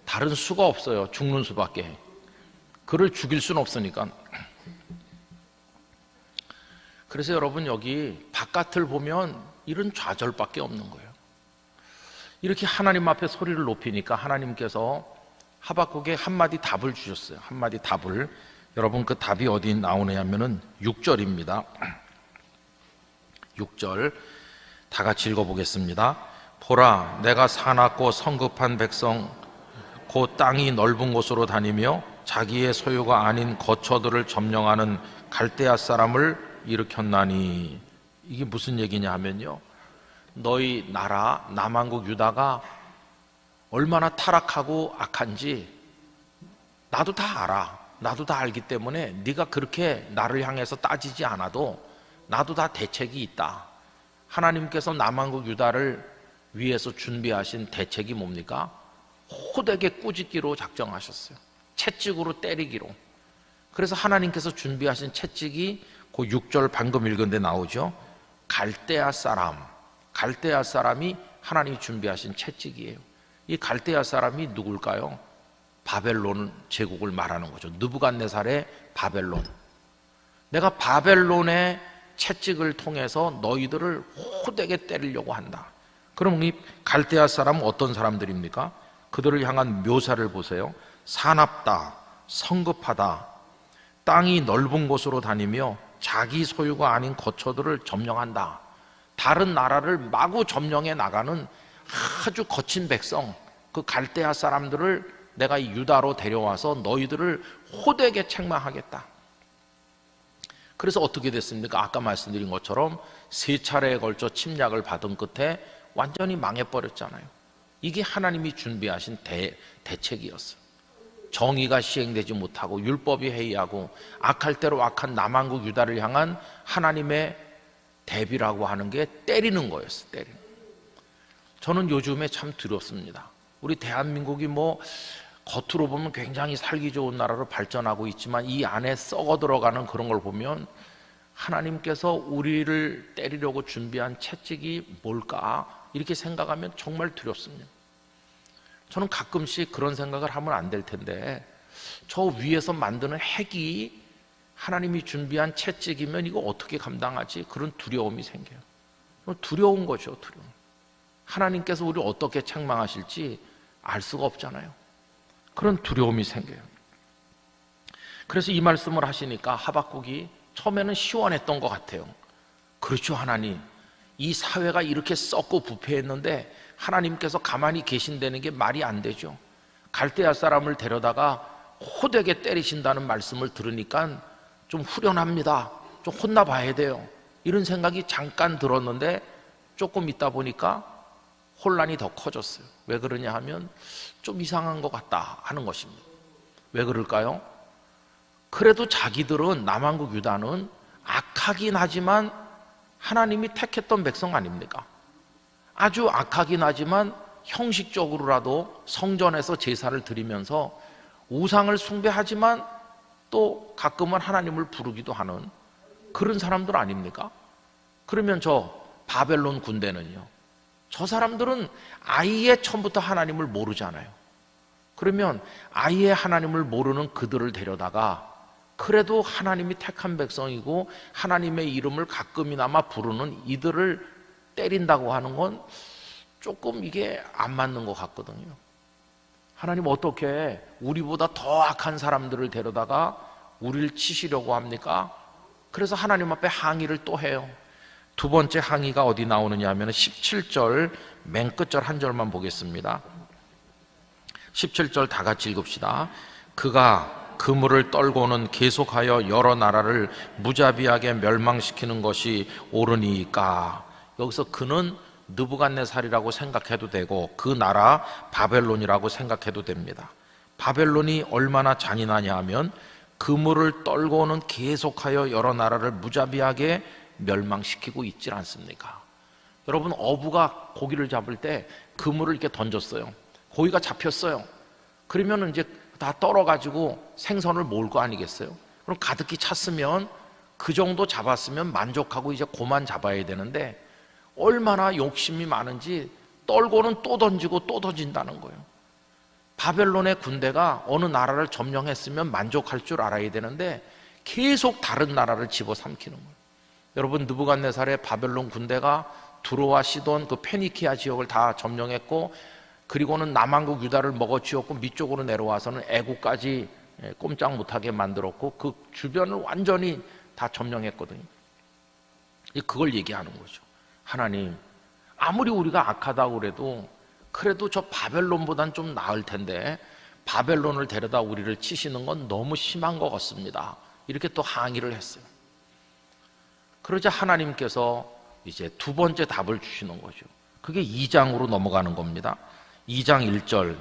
다른 수가 없어요. 죽는 수밖에. 그를 죽일 수는 없으니까. 그래서 여러분 여기 바깥을 보면 이런 좌절밖에 없는 거예요. 이렇게 하나님 앞에 소리를 높이니까 하나님께서 하박국에 한마디 답을 주셨어요. 한마디 답을. 여러분 그 답이 어디 나오냐면은 6절입니다. 6절 다 같이 읽어보겠습니다. 보라, 내가 사납고 성급한 백성 곧 땅이 넓은 곳으로 다니며 자기의 소유가 아닌 거처들을 점령하는 갈대아 사람을 일으켰나니. 이게 무슨 얘기냐 하면요, 너희 나라 남한국 유다가 얼마나 타락하고 악한지 나도 다 알아. 나도 다 알기 때문에 네가 그렇게 나를 향해서 따지지 않아도 나도 다 대책이 있다. 하나님께서 남한국 유다를 위해서 준비하신 대책이 뭡니까? 호되게 꾸짖기로 작정하셨어요. 채찍으로 때리기로. 그래서 하나님께서 준비하신 채찍이 그 6절 방금 읽은 데 나오죠. 갈대아 사람. 갈대아 사람이 하나님이 준비하신 채찍이에요. 이 갈대아 사람이 누굴까요? 바벨론 제국을 말하는 거죠. 느부갓네살의 바벨론. 내가 바벨론의 채찍을 통해서 너희들을 호되게 때리려고 한다. 그럼 이 갈대아 사람은 어떤 사람들입니까? 그들을 향한 묘사를 보세요. 사납다, 성급하다, 땅이 넓은 곳으로 다니며 자기 소유가 아닌 거처들을 점령한다. 다른 나라를 마구 점령해 나가는 아주 거친 백성, 그 갈대아 사람들을 내가 이 유다로 데려와서 너희들을 호되게 책망하겠다. 그래서 어떻게 됐습니까? 아까 말씀드린 것처럼 3차례에 걸쳐 침략을 받은 끝에 완전히 망해버렸잖아요. 이게 하나님이 준비하신 대책이었어요. 정의가 시행되지 못하고 율법이 해이하고 악할 대로 악한 남한국 유다를 향한 하나님의 대비라고 하는 게 때리는 거였어요. 때리는. 저는 요즘에 참 두렵습니다. 우리 대한민국이 뭐 겉으로 보면 굉장히 살기 좋은 나라로 발전하고 있지만 이 안에 썩어 들어가는 그런 걸 보면 하나님께서 우리를 때리려고 준비한 채찍이 뭘까? 이렇게 생각하면 정말 두렵습니다. 저는 가끔씩 그런 생각을 하면 안 될 텐데 저 위에서 만드는 핵이 하나님이 준비한 채찍이면 이거 어떻게 감당하지? 그런 두려움이 생겨요. 두려운 거죠, 두려움. 하나님께서 우리를 어떻게 책망하실지 알 수가 없잖아요. 그런 두려움이 생겨요. 그래서 이 말씀을 하시니까 하박국이 처음에는 시원했던 것 같아요. 그렇죠, 하나님. 이 사회가 이렇게 썩고 부패했는데 하나님께서 가만히 계신다는 게 말이 안 되죠. 갈대아 사람을 데려다가 호되게 때리신다는 말씀을 들으니까 좀 후련합니다. 좀 혼나봐야 돼요. 이런 생각이 잠깐 들었는데 조금 있다 보니까 혼란이 더 커졌어요. 왜 그러냐 하면 좀 이상한 것 같다 하는 것입니다. 왜 그럴까요? 그래도 자기들은, 남한국 유다는 악하긴 하지만 하나님이 택했던 백성 아닙니까? 아주 악하긴 하지만 형식적으로라도 성전에서 제사를 드리면서 우상을 숭배하지만 또 가끔은 하나님을 부르기도 하는 그런 사람들 아닙니까? 그러면 저 바벨론 군대는요, 저 사람들은 아예 처음부터 하나님을 모르잖아요. 그러면 아예 하나님을 모르는 그들을 데려다가 그래도 하나님이 택한 백성이고 하나님의 이름을 가끔이나마 부르는 이들을 때린다고 하는 건 조금 이게 안 맞는 것 같거든요. 하나님 어떻게 우리보다 더 악한 사람들을 데려다가 우리를 치시려고 합니까? 그래서 하나님 앞에 항의를 또 해요. 두 번째 항의가 어디 나오느냐 하면 17절 맨 끝절 한 절만 보겠습니다. 17절 다 같이 읽읍시다. 그가 그물을 떨고는 계속하여 여러 나라를 무자비하게 멸망시키는 것이 옳으니까. 여기서 그는 느부갓네살이라고 생각해도 되고 그 나라 바벨론이라고 생각해도 됩니다. 바벨론이 얼마나 잔인하냐 하면 그물을 떨고는 계속하여 여러 나라를 무자비하게 멸망시키고 있질 않습니까? 여러분, 어부가 고기를 잡을 때 그물을 이렇게 던졌어요. 고기가 잡혔어요. 그러면 이제 다 떨어가지고 생선을 모을 거 아니겠어요? 그럼 가득히 찼으면 그 정도 잡았으면 만족하고 이제 그만 잡아야 되는데 얼마나 욕심이 많은지 떨고는 또 던지고 또 던진다는 거예요. 바벨론의 군대가 어느 나라를 점령했으면 만족할 줄 알아야 되는데 계속 다른 나라를 집어삼키는 거예요. 여러분, 느부갓네살의 바벨론 군대가 두로와 시돈 그 페니키아 지역을 다 점령했고 그리고는 남한국 유다를 먹어치웠고 밑쪽으로 내려와서는 애국까지 꼼짝 못하게 만들었고 그 주변을 완전히 다 점령했거든요. 그걸 얘기하는 거죠. 하나님, 아무리 우리가 악하다고 그래도 저 바벨론보단 좀 나을 텐데 바벨론을 데려다 우리를 치시는 건 너무 심한 것 같습니다. 이렇게 또 항의를 했어요. 그러자 하나님께서 이제 두 번째 답을 주시는 거죠. 그게 2장으로 넘어가는 겁니다. 2장 1절.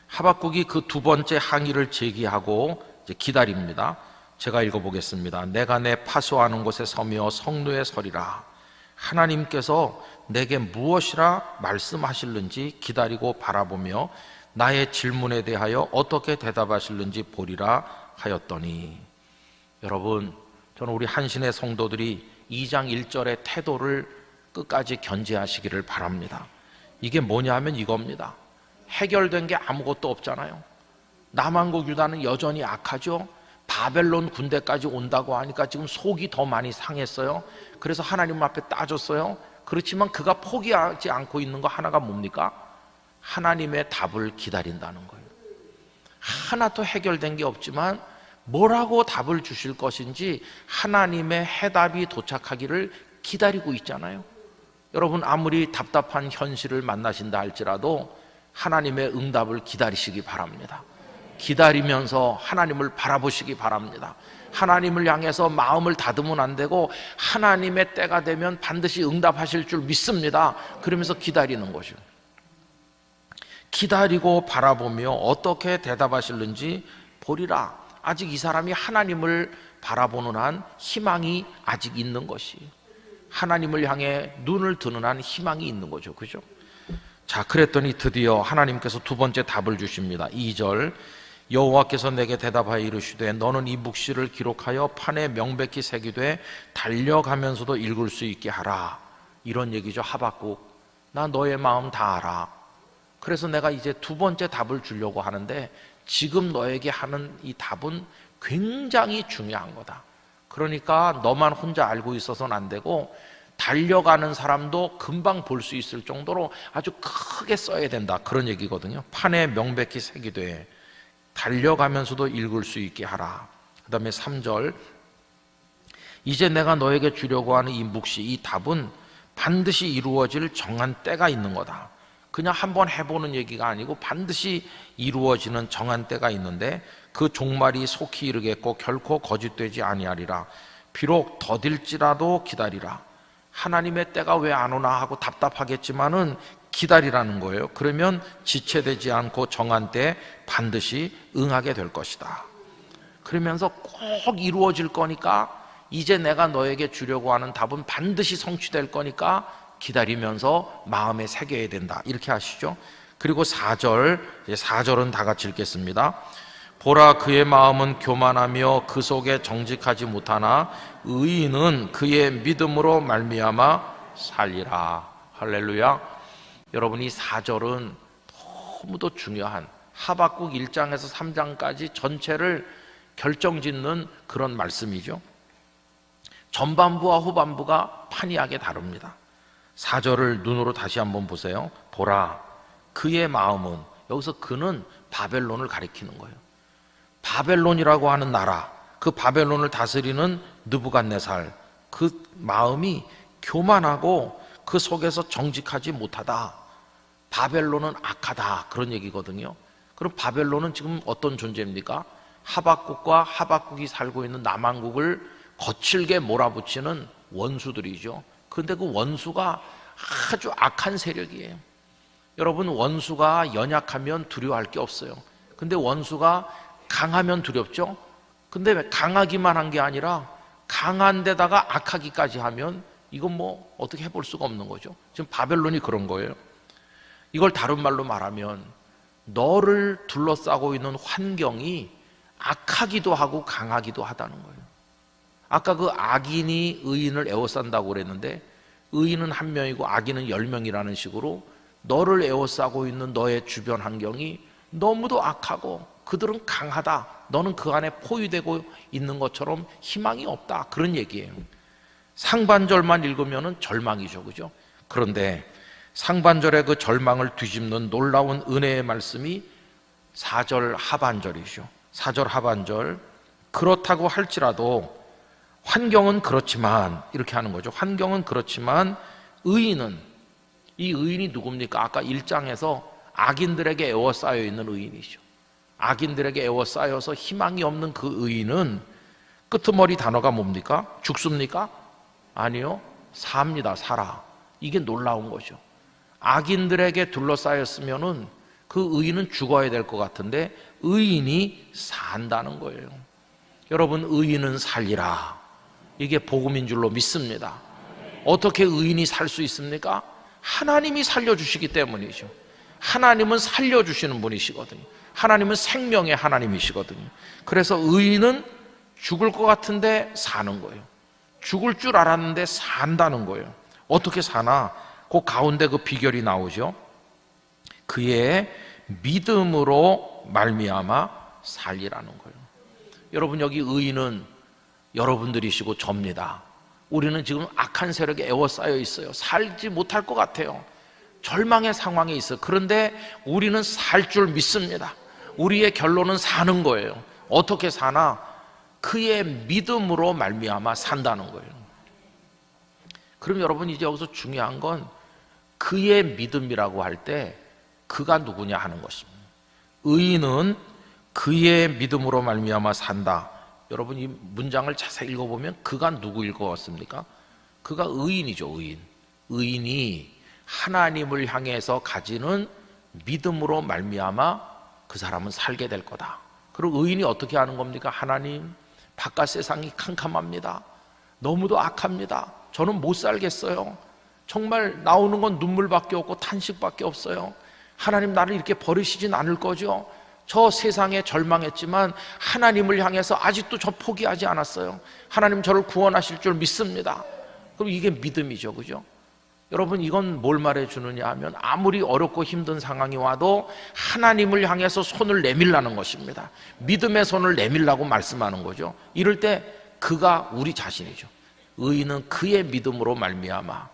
하박국이 그 두 번째 항의를 제기하고 이제 기다립니다. 제가 읽어보겠습니다. 내가 내 파수하는 곳에 서며 성루에 서리라. 하나님께서 내게 무엇이라 말씀하실는지 기다리고 바라보며 나의 질문에 대하여 어떻게 대답하실는지 보리라 하였더니. 여러분, 저는 우리 한신의 성도들이 2장 1절의 태도를 끝까지 견지하시기를 바랍니다. 이게 뭐냐 하면 이겁니다. 해결된 게 아무것도 없잖아요. 남한국 유다는 여전히 악하죠. 바벨론 군대까지 온다고 하니까 지금 속이 더 많이 상했어요. 그래서 하나님 앞에 따졌어요. 그렇지만 그가 포기하지 않고 있는 거 하나가 뭡니까? 하나님의 답을 기다린다는 거예요. 하나도 해결된 게 없지만 뭐라고 답을 주실 것인지 하나님의 해답이 도착하기를 기다리고 있잖아요. 여러분, 아무리 답답한 현실을 만나신다 할지라도 하나님의 응답을 기다리시기 바랍니다. 기다리면서 하나님을 바라보시기 바랍니다. 하나님을 향해서 마음을 닫으면 안 되고 하나님의 때가 되면 반드시 응답하실 줄 믿습니다. 그러면서 기다리는 거죠. 기다리고 바라보며 어떻게 대답하실는지 보리라. 아직 이 사람이 하나님을 바라보는 한 희망이 아직 있는 것이, 하나님을 향해 눈을 드는 한 희망이 있는 거죠. 그죠? 자, 그랬더니 드디어 하나님께서 두 번째 답을 주십니다. 2절. 여호와께서 내게 대답하여 이르시되 너는 이 묵시를 기록하여 판에 명백히 새기되 달려가면서도 읽을 수 있게 하라. 이런 얘기죠. 하박국, 나 너의 마음 다 알아. 그래서 내가 이제 두 번째 답을 주려고 하는데 지금 너에게 하는 이 답은 굉장히 중요한 거다. 그러니까 너만 혼자 알고 있어서는 안 되고 달려가는 사람도 금방 볼 수 있을 정도로 아주 크게 써야 된다, 그런 얘기거든요. 판에 명백히 새기되 달려가면서도 읽을 수 있게 하라. 그 다음에 3절, 이제 내가 너에게 주려고 하는 이 묵시, 이 답은 반드시 이루어질 정한 때가 있는 거다. 그냥 한번 해보는 얘기가 아니고 반드시 이루어지는 정한 때가 있는데 그 종말이 속히 이르겠고 결코 거짓되지 아니하리라. 비록 더딜지라도 기다리라. 하나님의 때가 왜 안 오나 하고 답답하겠지만은 기다리라는 거예요. 그러면 지체되지 않고 정한 때에 반드시 응하게 될 것이다. 그러면서 꼭 이루어질 거니까 이제 내가 너에게 주려고 하는 답은 반드시 성취될 거니까 기다리면서 마음에 새겨야 된다, 이렇게 하시죠. 그리고 4절, 4절은 다 같이 읽겠습니다. 보라, 그의 마음은 교만하며 그 속에 정직하지 못하나 의인은 그의 믿음으로 말미암아 살리라. 할렐루야. 여러분, 이 4절은 너무도 중요한, 하박국 1장에서 3장까지 전체를 결정짓는 그런 말씀이죠. 전반부와 후반부가 판이하게 다릅니다. 4절을 눈으로 다시 한번 보세요. 보라, 그의 마음은, 여기서 그는 바벨론을 가리키는 거예요. 바벨론이라고 하는 나라, 그 바벨론을 다스리는 느부갓네살, 그 마음이 교만하고 그 속에서 정직하지 못하다. 바벨론은 악하다, 그런 얘기거든요. 그럼 바벨론은 지금 어떤 존재입니까? 하박국과 하박국이 살고 있는 남한국을 거칠게 몰아붙이는 원수들이죠. 그런데 그 원수가 아주 악한 세력이에요. 여러분, 원수가 연약하면 두려워할 게 없어요. 근데 원수가 강하면 두렵죠. 근데 강하기만 한 게 아니라 강한 데다가 악하기까지 하면 이건 뭐 어떻게 해볼 수가 없는 거죠. 지금 바벨론이 그런 거예요. 이걸 다른 말로 말하면 너를 둘러싸고 있는 환경이 악하기도 하고 강하기도 하다는 거예요. 아까 그 악인이 의인을 에워싼다고 그랬는데 의인은 한 명이고 악인은 10명이라는 식으로 너를 에워싸고 있는 너의 주변 환경이 너무도 악하고 그들은 강하다. 너는 그 안에 포위되고 있는 것처럼 희망이 없다, 그런 얘기예요. 상반절만 읽으면 절망이죠, 그죠? 그런데 상반절의 그 절망을 뒤집는 놀라운 은혜의 말씀이 4절 하반절이죠. 4절 하반절, 그렇다고 할지라도 환경은 그렇지만, 이렇게 하는 거죠. 환경은 그렇지만 의인은, 이 의인이 누굽니까? 아까 1장에서 악인들에게 에워싸여 있는 의인이죠. 악인들에게 에워싸여서 희망이 없는 그 의인은 끄트머리 단어가 뭡니까? 죽습니까? 아니요, 삽니다. 살아. 이게 놀라운 거죠. 악인들에게 둘러싸였으면은 그 의인은 죽어야 될 것 같은데 의인이 산다는 거예요. 여러분, 의인은 살리라. 이게 복음인 줄로 믿습니다. 어떻게 의인이 살 수 있습니까? 하나님이 살려주시기 때문이죠. 하나님은 살려주시는 분이시거든요. 하나님은 생명의 하나님이시거든요. 그래서 의인은 죽을 것 같은데 사는 거예요. 죽을 줄 알았는데 산다는 거예요. 어떻게 사나? 그 가운데 그 비결이 나오죠. 그의 믿음으로 말미암아 살리라는 거예요. 여러분, 여기 의인은 여러분들이시고 접니다. 우리는 지금 악한 세력에 에워싸여 있어요. 살지 못할 것 같아요. 절망의 상황에 있어요. 그런데 우리는 살 줄 믿습니다. 우리의 결론은 사는 거예요. 어떻게 사나? 그의 믿음으로 말미암아 산다는 거예요. 그럼 여러분, 이제 여기서 중요한 건 그의 믿음이라고 할 때 그가 누구냐 하는 것입니다. 의인은 그의 믿음으로 말미암아 산다. 여러분, 이 문장을 자세히 읽어보면 그가 누구일 것 같습니까? 그가 의인이죠. 의인. 의인이 하나님을 향해서 가지는 믿음으로 말미암아 그 사람은 살게 될 거다. 그리고 의인이 어떻게 하는 겁니까? 하나님, 바깥 세상이 캄캄합니다. 너무도 악합니다. 저는 못 살겠어요. 정말 나오는 건 눈물밖에 없고 탄식밖에 없어요. 하나님, 나를 이렇게 버리시진 않을 거죠? 저 세상에 절망했지만 하나님을 향해서 아직도 저 포기하지 않았어요. 하나님, 저를 구원하실 줄 믿습니다. 그럼 이게 믿음이죠, 그죠? 여러분, 이건 뭘 말해주느냐 하면 아무리 어렵고 힘든 상황이 와도 하나님을 향해서 손을 내밀라는 것입니다. 믿음의 손을 내밀라고 말씀하는 거죠. 이럴 때 그가 우리 자신이죠. 의인은 그의 믿음으로 말미암아,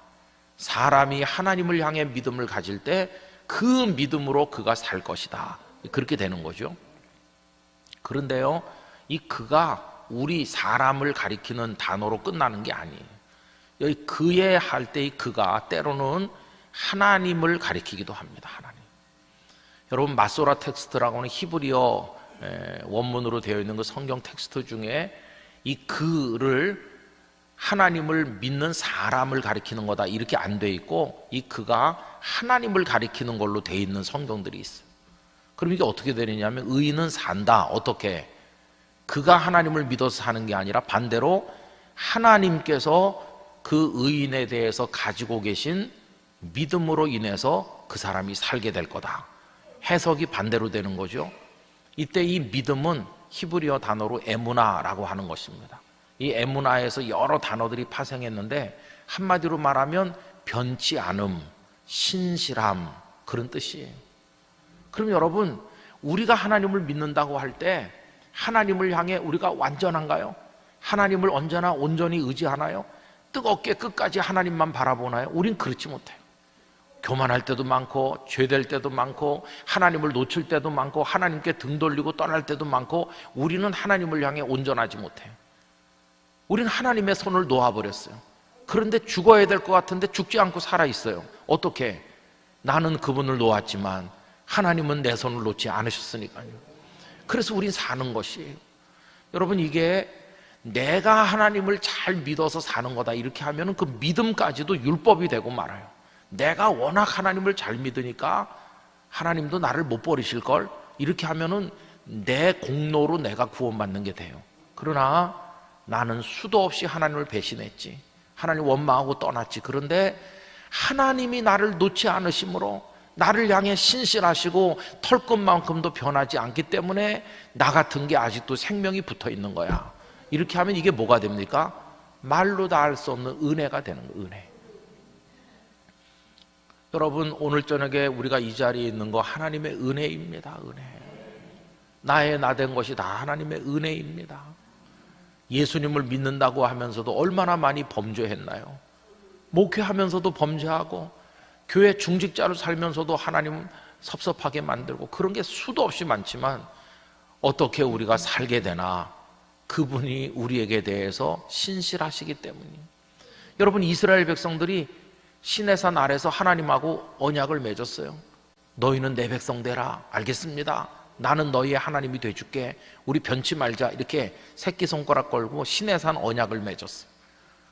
사람이 하나님을 향해 믿음을 가질 때 그 믿음으로 그가 살 것이다, 그렇게 되는 거죠. 그런데요, 이 그가 우리 사람을 가리키는 단어로 끝나는 게 아니에요. 여기 그의 할 때 이 그가 때로는 하나님을 가리키기도 합니다. 하나님. 여러분, 마소라 텍스트라고 하는 히브리어 원문으로 되어 있는 그 성경 텍스트 중에 이 그를 하나님을 믿는 사람을 가리키는 거다 이렇게 안 돼 있고, 이 그가 하나님을 가리키는 걸로 돼 있는 성경들이 있어요. 그럼 이게 어떻게 되느냐면, 의인은 산다. 어떻게? 그가 하나님을 믿어서 사는 게 아니라 반대로 하나님께서 그 의인에 대해서 가지고 계신 믿음으로 인해서 그 사람이 살게 될 거다. 해석이 반대로 되는 거죠. 이때 이 믿음은 히브리어 단어로 에무나라고 하는 것입니다. 이 에무나에서 여러 단어들이 파생했는데 한마디로 말하면 변치 않음, 신실함, 그런 뜻이에요. 그럼 여러분, 우리가 하나님을 믿는다고 할 때 하나님을 향해 우리가 완전한가요? 하나님을 언제나 온전히 의지하나요? 뜨겁게 끝까지 하나님만 바라보나요? 우린 그렇지 못해요. 교만할 때도 많고, 죄될 때도 많고, 하나님을 놓칠 때도 많고, 하나님께 등 돌리고 떠날 때도 많고, 우리는 하나님을 향해 온전하지 못해요. 우리는 하나님의 손을 놓아버렸어요. 그런데 죽어야 될 것 같은데 죽지 않고 살아있어요. 어떻게? 나는 그분을 놓았지만 하나님은 내 손을 놓지 않으셨으니까요. 그래서 우린 사는 것이에요. 여러분, 이게 내가 하나님을 잘 믿어서 사는 거다 이렇게 하면 그 믿음까지도 율법이 되고 말아요. 내가 워낙 하나님을 잘 믿으니까 하나님도 나를 못 버리실걸, 이렇게 하면은 내 공로로 내가 구원받는 게 돼요. 그러나 나는 수도 없이 하나님을 배신했지, 하나님 원망하고 떠났지. 그런데 하나님이 나를 놓지 않으심으로 나를 향해 신실하시고 털끝만큼도 변하지 않기 때문에 나 같은 게 아직도 생명이 붙어 있는 거야. 이렇게 하면 이게 뭐가 됩니까? 말로 다 할 수 없는 은혜가 되는 거예요. 은혜. 여러분, 오늘 저녁에 우리가 이 자리에 있는 거 하나님의 은혜입니다. 은혜. 나의 나 된 것이 다 하나님의 은혜입니다. 예수님을 믿는다고 하면서도 얼마나 많이 범죄했나요? 목회하면서도 범죄하고, 교회 중직자로 살면서도 하나님 섭섭하게 만들고, 그런 게 수도 없이 많지만 어떻게 우리가 살게 되나? 그분이 우리에게 대해서 신실하시기 때문이에요. 여러분, 이스라엘 백성들이 시내산 아래서 하나님하고 언약을 맺었어요. 너희는 내 백성 되라. 알겠습니다. 나는 너희의 하나님이 돼줄게. 우리 변치 말자. 이렇게 새끼손가락 걸고 시내산 언약을 맺었어요.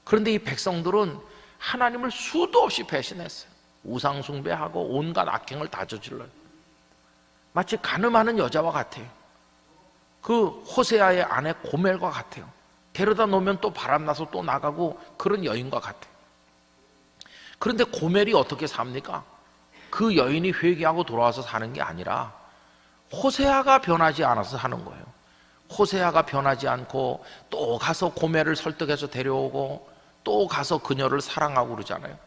그런데 이 백성들은 하나님을 수도 없이 배신했어요. 우상 숭배하고 온갖 악행을 다 저질러요. 마치 간음하는 여자와 같아요. 그 호세아의 아내 고멜과 같아요. 데려다 놓으면 또 바람나서 또 나가고 그런 여인과 같아요. 그런데 고멜이 어떻게 삽니까? 그 여인이 회개하고 돌아와서 사는 게 아니라 호세아가 변하지 않아서 사는 거예요. 호세아가 변하지 않고 또 가서 고멜을 설득해서 데려오고 또 가서 그녀를 사랑하고 그러잖아요.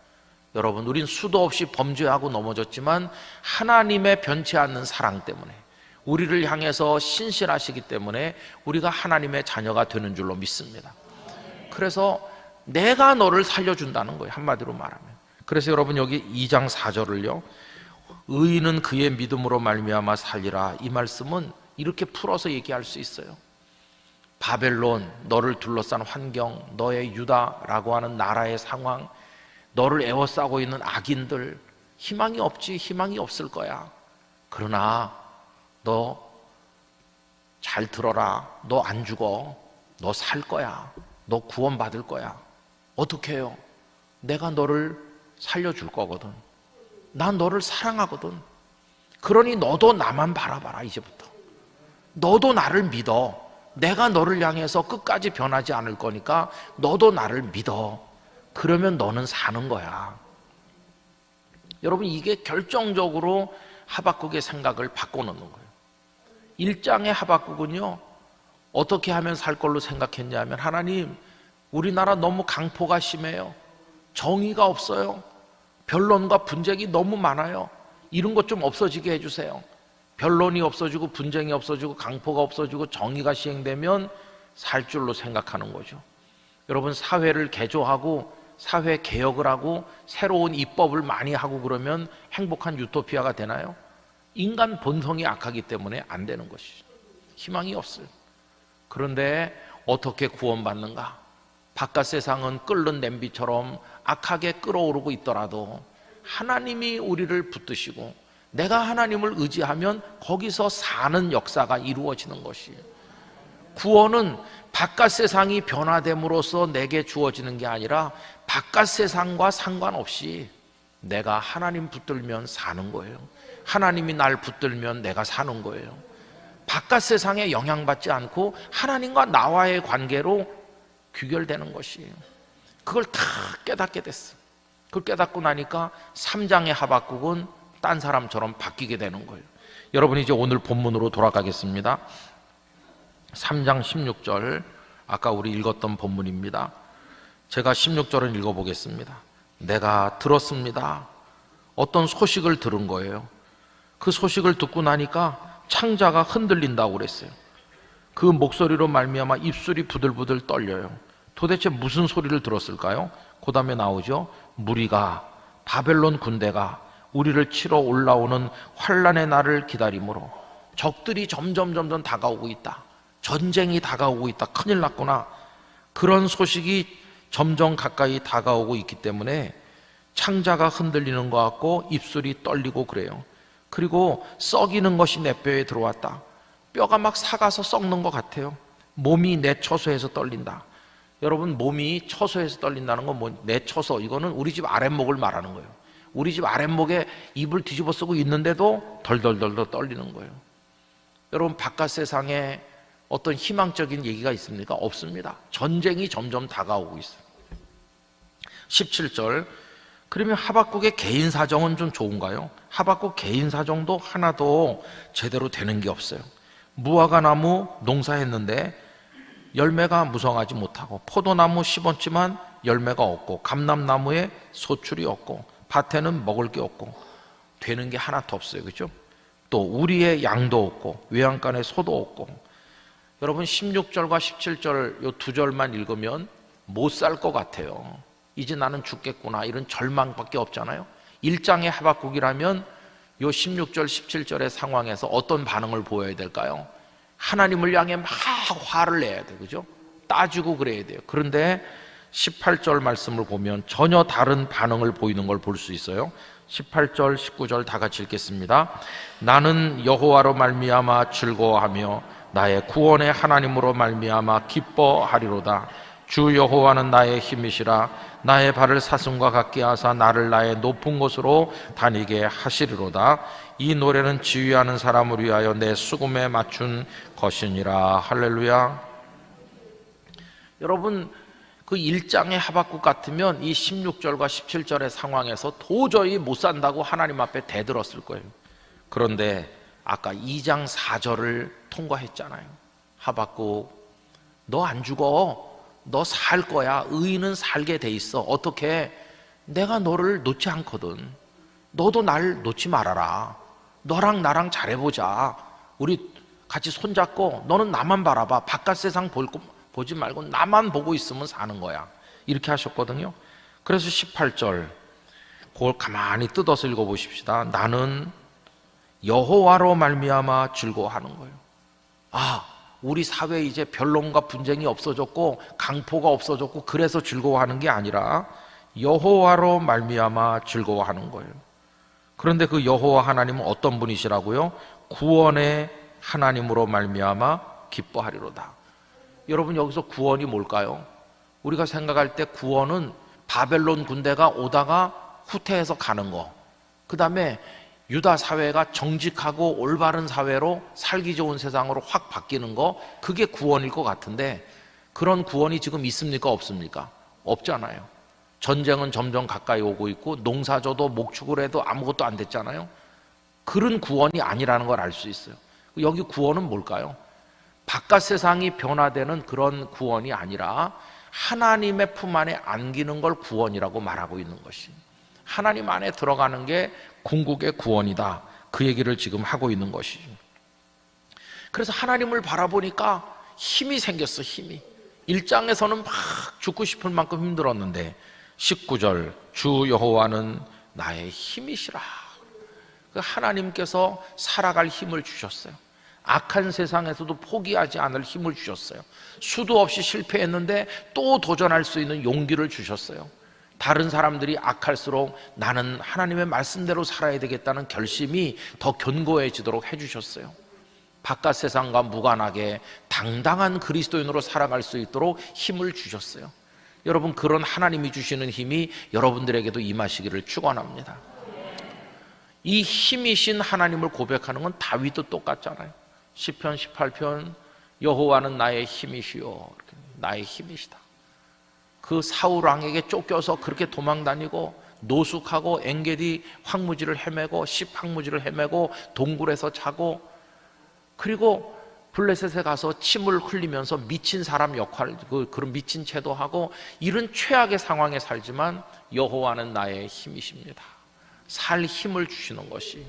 여러분, 우린 수도 없이 범죄하고 넘어졌지만 하나님의 변치 않는 사랑 때문에, 우리를 향해서 신실하시기 때문에 우리가 하나님의 자녀가 되는 줄로 믿습니다. 그래서 내가 너를 살려준다는 거예요, 한마디로 말하면. 그래서 여러분, 여기 2장 4절을요, 의인은 그의 믿음으로 말미암아 살리라, 이 말씀은 이렇게 풀어서 얘기할 수 있어요. 바벨론, 너를 둘러싼 환경, 너의 유다라고 하는 나라의 상황, 너를 에워싸고 있는 악인들, 희망이 없지, 희망이 없을 거야. 그러나 너 잘 들어라. 너 안 죽어. 너 살 거야. 너 구원받을 거야. 어떻게 해요? 내가 너를 살려줄 거거든. 난 너를 사랑하거든. 그러니 너도 나만 바라봐라. 이제부터 너도 나를 믿어. 내가 너를 향해서 끝까지 변하지 않을 거니까 너도 나를 믿어. 그러면 너는 사는 거야. 여러분, 이게 결정적으로 하박국의 생각을 바꿔놓는 거예요. 1장의 하박국은요, 어떻게 하면 살 걸로 생각했냐면, 하나님, 우리나라 너무 강포가 심해요. 정의가 없어요. 변론과 분쟁이 너무 많아요. 이런 것 좀 없어지게 해주세요. 변론이 없어지고 분쟁이 없어지고 강포가 없어지고 정의가 시행되면 살 줄로 생각하는 거죠. 여러분, 사회를 개조하고 사회 개혁을 하고 새로운 입법을 많이 하고 그러면 행복한 유토피아가 되나요? 인간 본성이 악하기 때문에 안 되는 것이죠. 희망이 없어요. 그런데 어떻게 구원받는가? 바깥 세상은 끓는 냄비처럼 악하게 끓어오르고 있더라도 하나님이 우리를 붙드시고 내가 하나님을 의지하면 거기서 사는 역사가 이루어지는 것이에요. 구원은 바깥 세상이 변화됨으로써 내게 주어지는 게 아니라 바깥 세상과 상관없이 내가 하나님 붙들면 사는 거예요. 하나님이 날 붙들면 내가 사는 거예요. 바깥 세상에 영향받지 않고 하나님과 나와의 관계로 귀결되는 것이에요. 그걸 다 깨닫게 됐어. 그걸 깨닫고 나니까 3장의 하박국은 딴 사람처럼 바뀌게 되는 거예요. 여러분, 이제 오늘 본문으로 돌아가겠습니다. 3장 16절, 아까 우리 읽었던 본문입니다. 제가 16절을 읽어보겠습니다. 내가 들었습니다. 어떤 소식을 들은 거예요. 그 소식을 듣고 나니까 창자가 흔들린다고 그랬어요. 그 목소리로 말미암아 입술이 부들부들 떨려요. 도대체 무슨 소리를 들었을까요? 그 다음에 나오죠. 무리가, 바벨론 군대가 우리를 치러 올라오는 환난의 날을 기다림으로 적들이 점점 다가오고 있다. 전쟁이 다가오고 있다. 큰일 났구나. 그런 소식이 점점 가까이 다가오고 있기 때문에 창자가 흔들리는 것 같고 입술이 떨리고 그래요. 그리고 썩이는 것이 내 뼈에 들어왔다. 뼈가 막 삭아서 썩는 것 같아요. 몸이 내 처소에서 떨린다. 여러분, 몸이 처소에서 떨린다는 건 내 처소, 이거는 우리 집 아랫목을 말하는 거예요. 우리 집 아랫목에 이불 뒤집어 쓰고 있는데도 덜덜덜 떨리는 거예요. 여러분, 바깥 세상에 어떤 희망적인 얘기가 있습니까? 없습니다. 전쟁이 점점 다가오고 있어요. 17절, 그러면 하박국의 개인 사정은 좀 좋은가요? 하박국 개인 사정도 하나도 제대로 되는 게 없어요. 무화과 나무 농사했는데 열매가 무성하지 못하고, 포도나무 심었지만 열매가 없고, 감람나무에 소출이 없고, 밭에는 먹을 게 없고, 되는 게 하나도 없어요. 그죠? 또 우리의 양도 없고 외양간에 소도 없고. 여러분, 16절과 17절 요 두 절만 읽으면 못 살 것 같아요. 이제 나는 죽겠구나, 이런 절망밖에 없잖아요. 1장의 하박국이라면 요 16절 17절의 상황에서 어떤 반응을 보여야 될까요? 하나님을 향해 막 화를 내야 돼요. 그죠? 따지고 그래야 돼요. 그런데 18절 말씀을 보면 전혀 다른 반응을 보이는 걸 볼 수 있어요. 18절 19절 다 같이 읽겠습니다. 나는 여호와로 말미암아 즐거워하며 나의 구원의 하나님으로 말미암아 기뻐하리로다. 주 여호와는 나의 힘이시라. 나의 발을 사슴과 같게 하사 나를 나의 높은 곳으로 다니게 하시리로다. 이 노래는 지휘하는 사람을 위하여 내 수금에 맞춘 것이니라. 할렐루야. 여러분, 그 1장의 하박국 같으면 이 16절과 17절의 상황에서 도저히 못 산다고 하나님 앞에 대들었을 거예요. 그런데 아까 2장 4절을 통과했잖아요. 하박국, 너 안 죽어. 너 살 거야. 의인은 살게 돼 있어. 어떻게? 내가 너를 놓지 않거든. 너도 날 놓지 말아라. 너랑 나랑 잘해보자. 우리 같이 손잡고 너는 나만 바라봐. 바깥 세상 보지 말고 나만 보고 있으면 사는 거야. 이렇게 하셨거든요. 그래서 18절 그걸 가만히 뜯어서 읽어보십시다. 나는 여호와로 말미암아 즐거워하는 거예요. 아, 우리 사회에 이제 변론과 분쟁이 없어졌고 강포가 없어졌고 그래서 즐거워하는 게 아니라 여호와로 말미암아 즐거워하는 거예요. 그런데 그 여호와 하나님은 어떤 분이시라고요? 구원의 하나님으로 말미암아 기뻐하리로다. 여러분, 여기서 구원이 뭘까요? 우리가 생각할 때 구원은 바벨론 군대가 오다가 후퇴해서 가는 거, 그 다음에 유다 사회가 정직하고 올바른 사회로 살기 좋은 세상으로 확 바뀌는 거, 그게 구원일 것 같은데 그런 구원이 지금 있습니까? 없습니까? 없잖아요. 전쟁은 점점 가까이 오고 있고 농사져도 목축을 해도 아무것도 안 됐잖아요. 그런 구원이 아니라는 걸 알 수 있어요. 여기 구원은 뭘까요? 바깥 세상이 변화되는 그런 구원이 아니라 하나님의 품 안에 안기는 걸 구원이라고 말하고 있는 것입니다. 하나님 안에 들어가는 게 궁극의 구원이다. 그 얘기를 지금 하고 있는 것이죠. 그래서 하나님을 바라보니까 힘이 생겼어. 힘이. 1장에서는 막 죽고 싶을 만큼 힘들었는데 19절 주 여호와는 나의 힘이시라. 하나님께서 살아갈 힘을 주셨어요. 악한 세상에서도 포기하지 않을 힘을 주셨어요. 수도 없이 실패했는데 또 도전할 수 있는 용기를 주셨어요. 다른 사람들이 악할수록 나는 하나님의 말씀대로 살아야 되겠다는 결심이 더 견고해지도록 해주셨어요. 바깥 세상과 무관하게 당당한 그리스도인으로 살아갈 수 있도록 힘을 주셨어요. 여러분, 그런 하나님이 주시는 힘이 여러분들에게도 임하시기를 축원합니다. 이 힘이신 하나님을 고백하는 건 다윗도 똑같잖아요. 시편 18편 여호와는 나의 힘이시요, 나의 힘이시다. 그 사울 왕에게 쫓겨서 그렇게 도망다니고 노숙하고 엔게디 황무지를 헤매고 십 황무지를 헤매고 동굴에서 자고, 그리고 블레셋에 가서 침을 흘리면서 미친 사람 역할, 그런 미친 채도 하고 이런 최악의 상황에 살지만 여호와는 나의 힘이십니다. 살 힘을 주시는 것이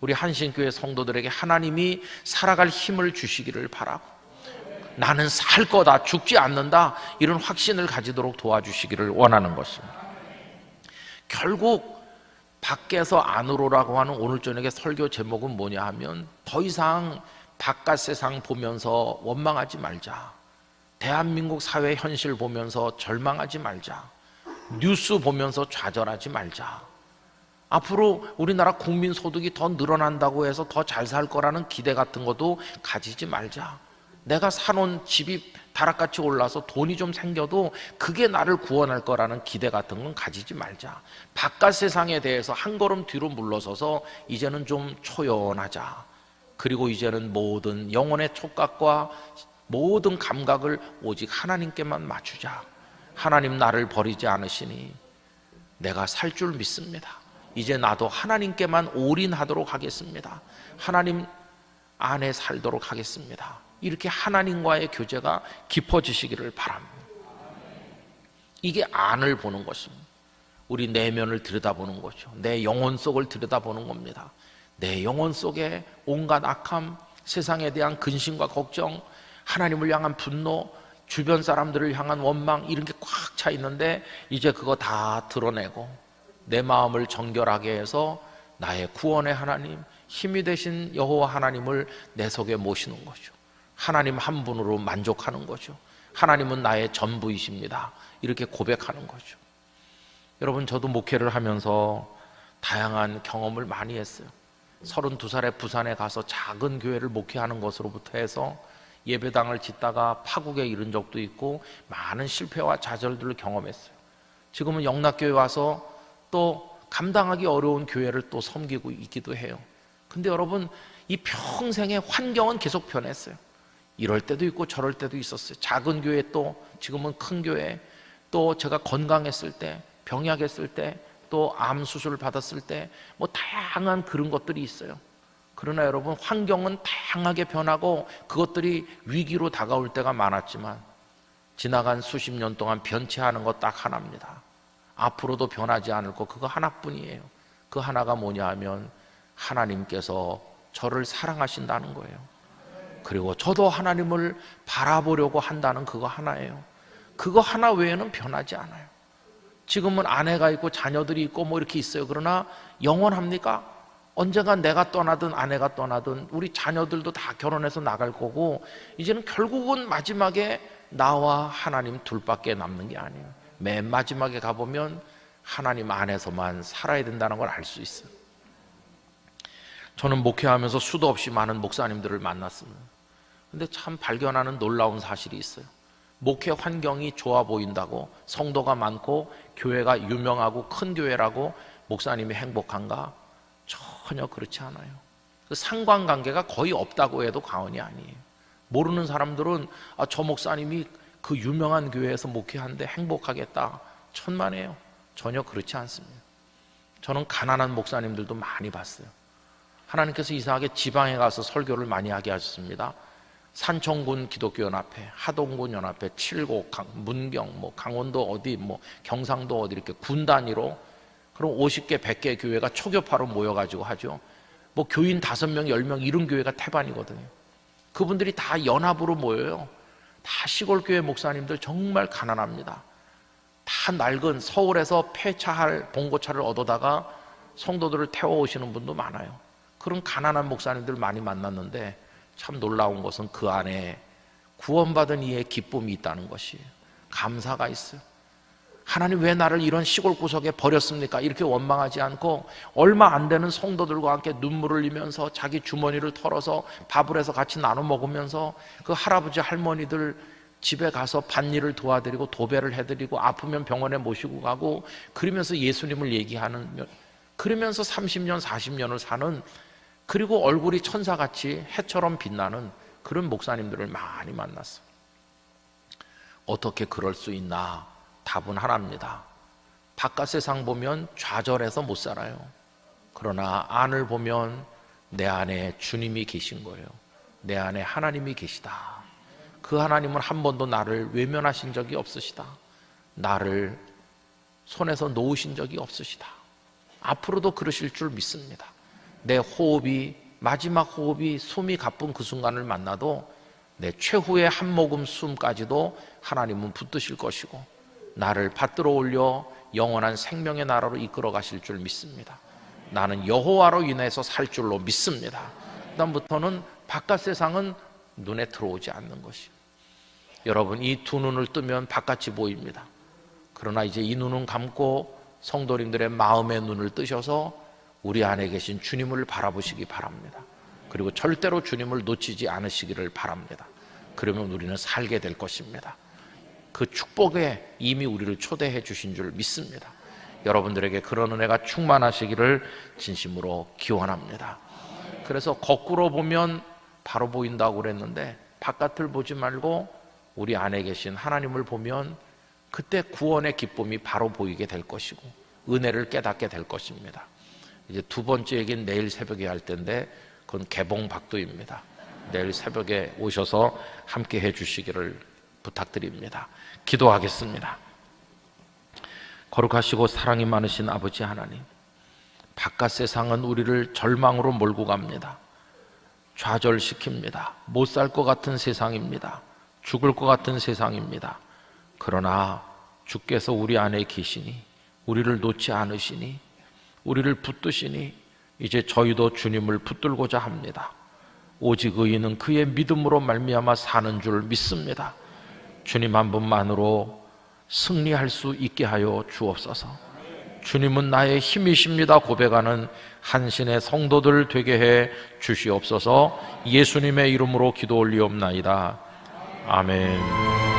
우리 한신교회 성도들에게 하나님이 살아갈 힘을 주시기를 바라고, 나는 살 거다, 죽지 않는다, 이런 확신을 가지도록 도와주시기를 원하는 것입니다. 결국 밖에서 안으로라고 하는 오늘 저녁의 설교 제목은 뭐냐 하면, 더 이상 바깥 세상 보면서 원망하지 말자, 대한민국 사회 현실 보면서 절망하지 말자, 뉴스 보면서 좌절하지 말자, 앞으로 우리나라 국민 소득이 더 늘어난다고 해서 더 잘 살 거라는 기대 같은 것도 가지지 말자. 내가 사놓은 집이 다락같이 올라서 돈이 좀 생겨도 그게 나를 구원할 거라는 기대 같은 건 가지지 말자. 바깥 세상에 대해서 한 걸음 뒤로 물러서서 이제는 좀 초연하자. 그리고 이제는 모든 영혼의 촉각과 모든 감각을 오직 하나님께만 맞추자. 하나님 나를 버리지 않으시니 내가 살 줄 믿습니다. 이제 나도 하나님께만 올인하도록 하겠습니다. 하나님 안에 살도록 하겠습니다. 이렇게 하나님과의 교제가 깊어지시기를 바랍니다. 이게 안을 보는 것입니다. 우리 내면을 들여다보는 거죠. 내 영혼 속을 들여다보는 겁니다. 내 영혼 속에 온갖 악함, 세상에 대한 근심과 걱정, 하나님을 향한 분노, 주변 사람들을 향한 원망, 이런 게 꽉 차 있는데 이제 그거 다 드러내고 내 마음을 정결하게 해서 나의 구원의 하나님, 힘이 되신 여호와 하나님을 내 속에 모시는 거죠. 하나님 한 분으로 만족하는 거죠. 하나님은 나의 전부이십니다. 이렇게 고백하는 거죠. 여러분, 저도 목회를 하면서 다양한 경험을 많이 했어요. 32살에 부산에 가서 작은 교회를 목회하는 것으로부터 해서 예배당을 짓다가 파국에 이른 적도 있고 많은 실패와 좌절들을 경험했어요. 지금은 영락교회 와서 또 감당하기 어려운 교회를 또 섬기고 있기도 해요. 근데 여러분, 이 평생의 환경은 계속 변했어요. 이럴 때도 있고 저럴 때도 있었어요. 작은 교회, 또 지금은 큰 교회, 또 제가 건강했을 때, 병약했을 때, 또 암 수술을 받았을 때, 뭐 다양한 그런 것들이 있어요. 그러나 여러분, 환경은 다양하게 변하고 그것들이 위기로 다가올 때가 많았지만 지나간 수십 년 동안 변치 않은 것 딱 하나입니다. 앞으로도 변하지 않을 것, 그거 하나뿐이에요. 그 하나가 뭐냐 하면 하나님께서 저를 사랑하신다는 거예요. 그리고 저도 하나님을 바라보려고 한다는 그거 하나예요. 그거 하나 외에는 변하지 않아요. 지금은 아내가 있고 자녀들이 있고 뭐 이렇게 있어요. 그러나 영원합니까? 언젠가 내가 떠나든 아내가 떠나든 우리 자녀들도 다 결혼해서 나갈 거고, 이제는 결국은 마지막에 나와 하나님 둘밖에 남는 게 아니에요. 맨 마지막에 가보면 하나님 안에서만 살아야 된다는 걸 알 수 있어요. 저는 목회하면서 수도 없이 많은 목사님들을 만났습니다. 근데 참 발견하는 놀라운 사실이 있어요. 목회 환경이 좋아 보인다고, 성도가 많고 교회가 유명하고 큰 교회라고 목사님이 행복한가? 전혀 그렇지 않아요. 그 상관관계가 거의 없다고 해도 과언이 아니에요. 모르는 사람들은 저 목사님이 그 유명한 교회에서 목회하는데 행복하겠다, 천만에요. 전혀 그렇지 않습니다. 저는 가난한 목사님들도 많이 봤어요. 하나님께서 이상하게 지방에 가서 설교를 많이 하게 하셨습니다. 산청군 기독교연합회, 하동군 연합회, 칠곡, 문경, 뭐 강원도 어디, 뭐 경상도 어디, 이렇게 군 단위로 그럼 50개, 100개 교회가 초교파로 모여가지고 하죠. 뭐 교인 5명, 10명 이런 교회가 태반이거든요. 그분들이 다 연합으로 모여요. 다 시골교회 목사님들 정말 가난합니다. 다 낡은 서울에서 폐차할 봉고차를 얻어다가 성도들을 태워오시는 분도 많아요. 그런 가난한 목사님들 많이 만났는데 참 놀라운 것은 그 안에 구원받은 이의 기쁨이 있다는 것이에요. 감사가 있어요. 하나님 왜 나를 이런 시골 구석에 버렸습니까? 이렇게 원망하지 않고 얼마 안 되는 성도들과 함께 눈물을 흘리면서 자기 주머니를 털어서 밥을 해서 같이 나눠 먹으면서 그 할아버지 할머니들 집에 가서 밭일을 도와드리고 도배를 해드리고 아프면 병원에 모시고 가고 그러면서 예수님을 얘기하는, 그러면서 30년 40년을 사는, 그리고 얼굴이 천사같이 해처럼 빛나는 그런 목사님들을 많이 만났어요. 어떻게 그럴 수 있나? 답은 하나입니다. 바깥 세상 보면 좌절해서 못 살아요. 그러나 안을 보면 내 안에 주님이 계신 거예요. 내 안에 하나님이 계시다. 그 하나님은 한 번도 나를 외면하신 적이 없으시다. 나를 손에서 놓으신 적이 없으시다. 앞으로도 그러실 줄 믿습니다. 내 호흡이, 마지막 호흡이, 숨이 가쁜 그 순간을 만나도 내 최후의 한 모금 숨까지도 하나님은 붙드실 것이고 나를 받들어 올려 영원한 생명의 나라로 이끌어 가실 줄 믿습니다. 나는 여호와로 인해서 살 줄로 믿습니다. 그다음부터는 바깥 세상은 눈에 들어오지 않는 것이에요. 여러분, 이 두 눈을 뜨면 바깥이 보입니다. 그러나 이제 이 눈은 감고 성도님들의 마음의 눈을 뜨셔서 우리 안에 계신 주님을 바라보시기 바랍니다. 그리고 절대로 주님을 놓치지 않으시기를 바랍니다. 그러면 우리는 살게 될 것입니다. 그 축복에 이미 우리를 초대해 주신 줄 믿습니다. 여러분들에게 그런 은혜가 충만하시기를 진심으로 기원합니다. 그래서 거꾸로 보면 바로 보인다고 그랬는데 바깥을 보지 말고 우리 안에 계신 하나님을 보면 그때 구원의 기쁨이 바로 보이게 될 것이고 은혜를 깨닫게 될 것입니다. 이제 두 번째 얘기는 내일 새벽에 할 텐데 그건 개봉박도입니다. 내일 새벽에 오셔서 함께 해주시기를 부탁드립니다. 기도하겠습니다. 거룩하시고 사랑이 많으신 아버지 하나님, 바깥 세상은 우리를 절망으로 몰고 갑니다. 좌절시킵니다. 못 살 것 같은 세상입니다. 죽을 것 같은 세상입니다. 그러나 주께서 우리 안에 계시니, 우리를 놓지 않으시니, 우리를 붙드시니 이제 저희도 주님을 붙들고자 합니다. 오직 의인은 그의 믿음으로 말미암아 사는 줄 믿습니다. 주님 한 분만으로 승리할 수 있게 하여 주옵소서. 주님은 나의 힘이십니다 고백하는 한신의 성도들 되게 해 주시옵소서. 예수님의 이름으로 기도 올리옵나이다. 아멘.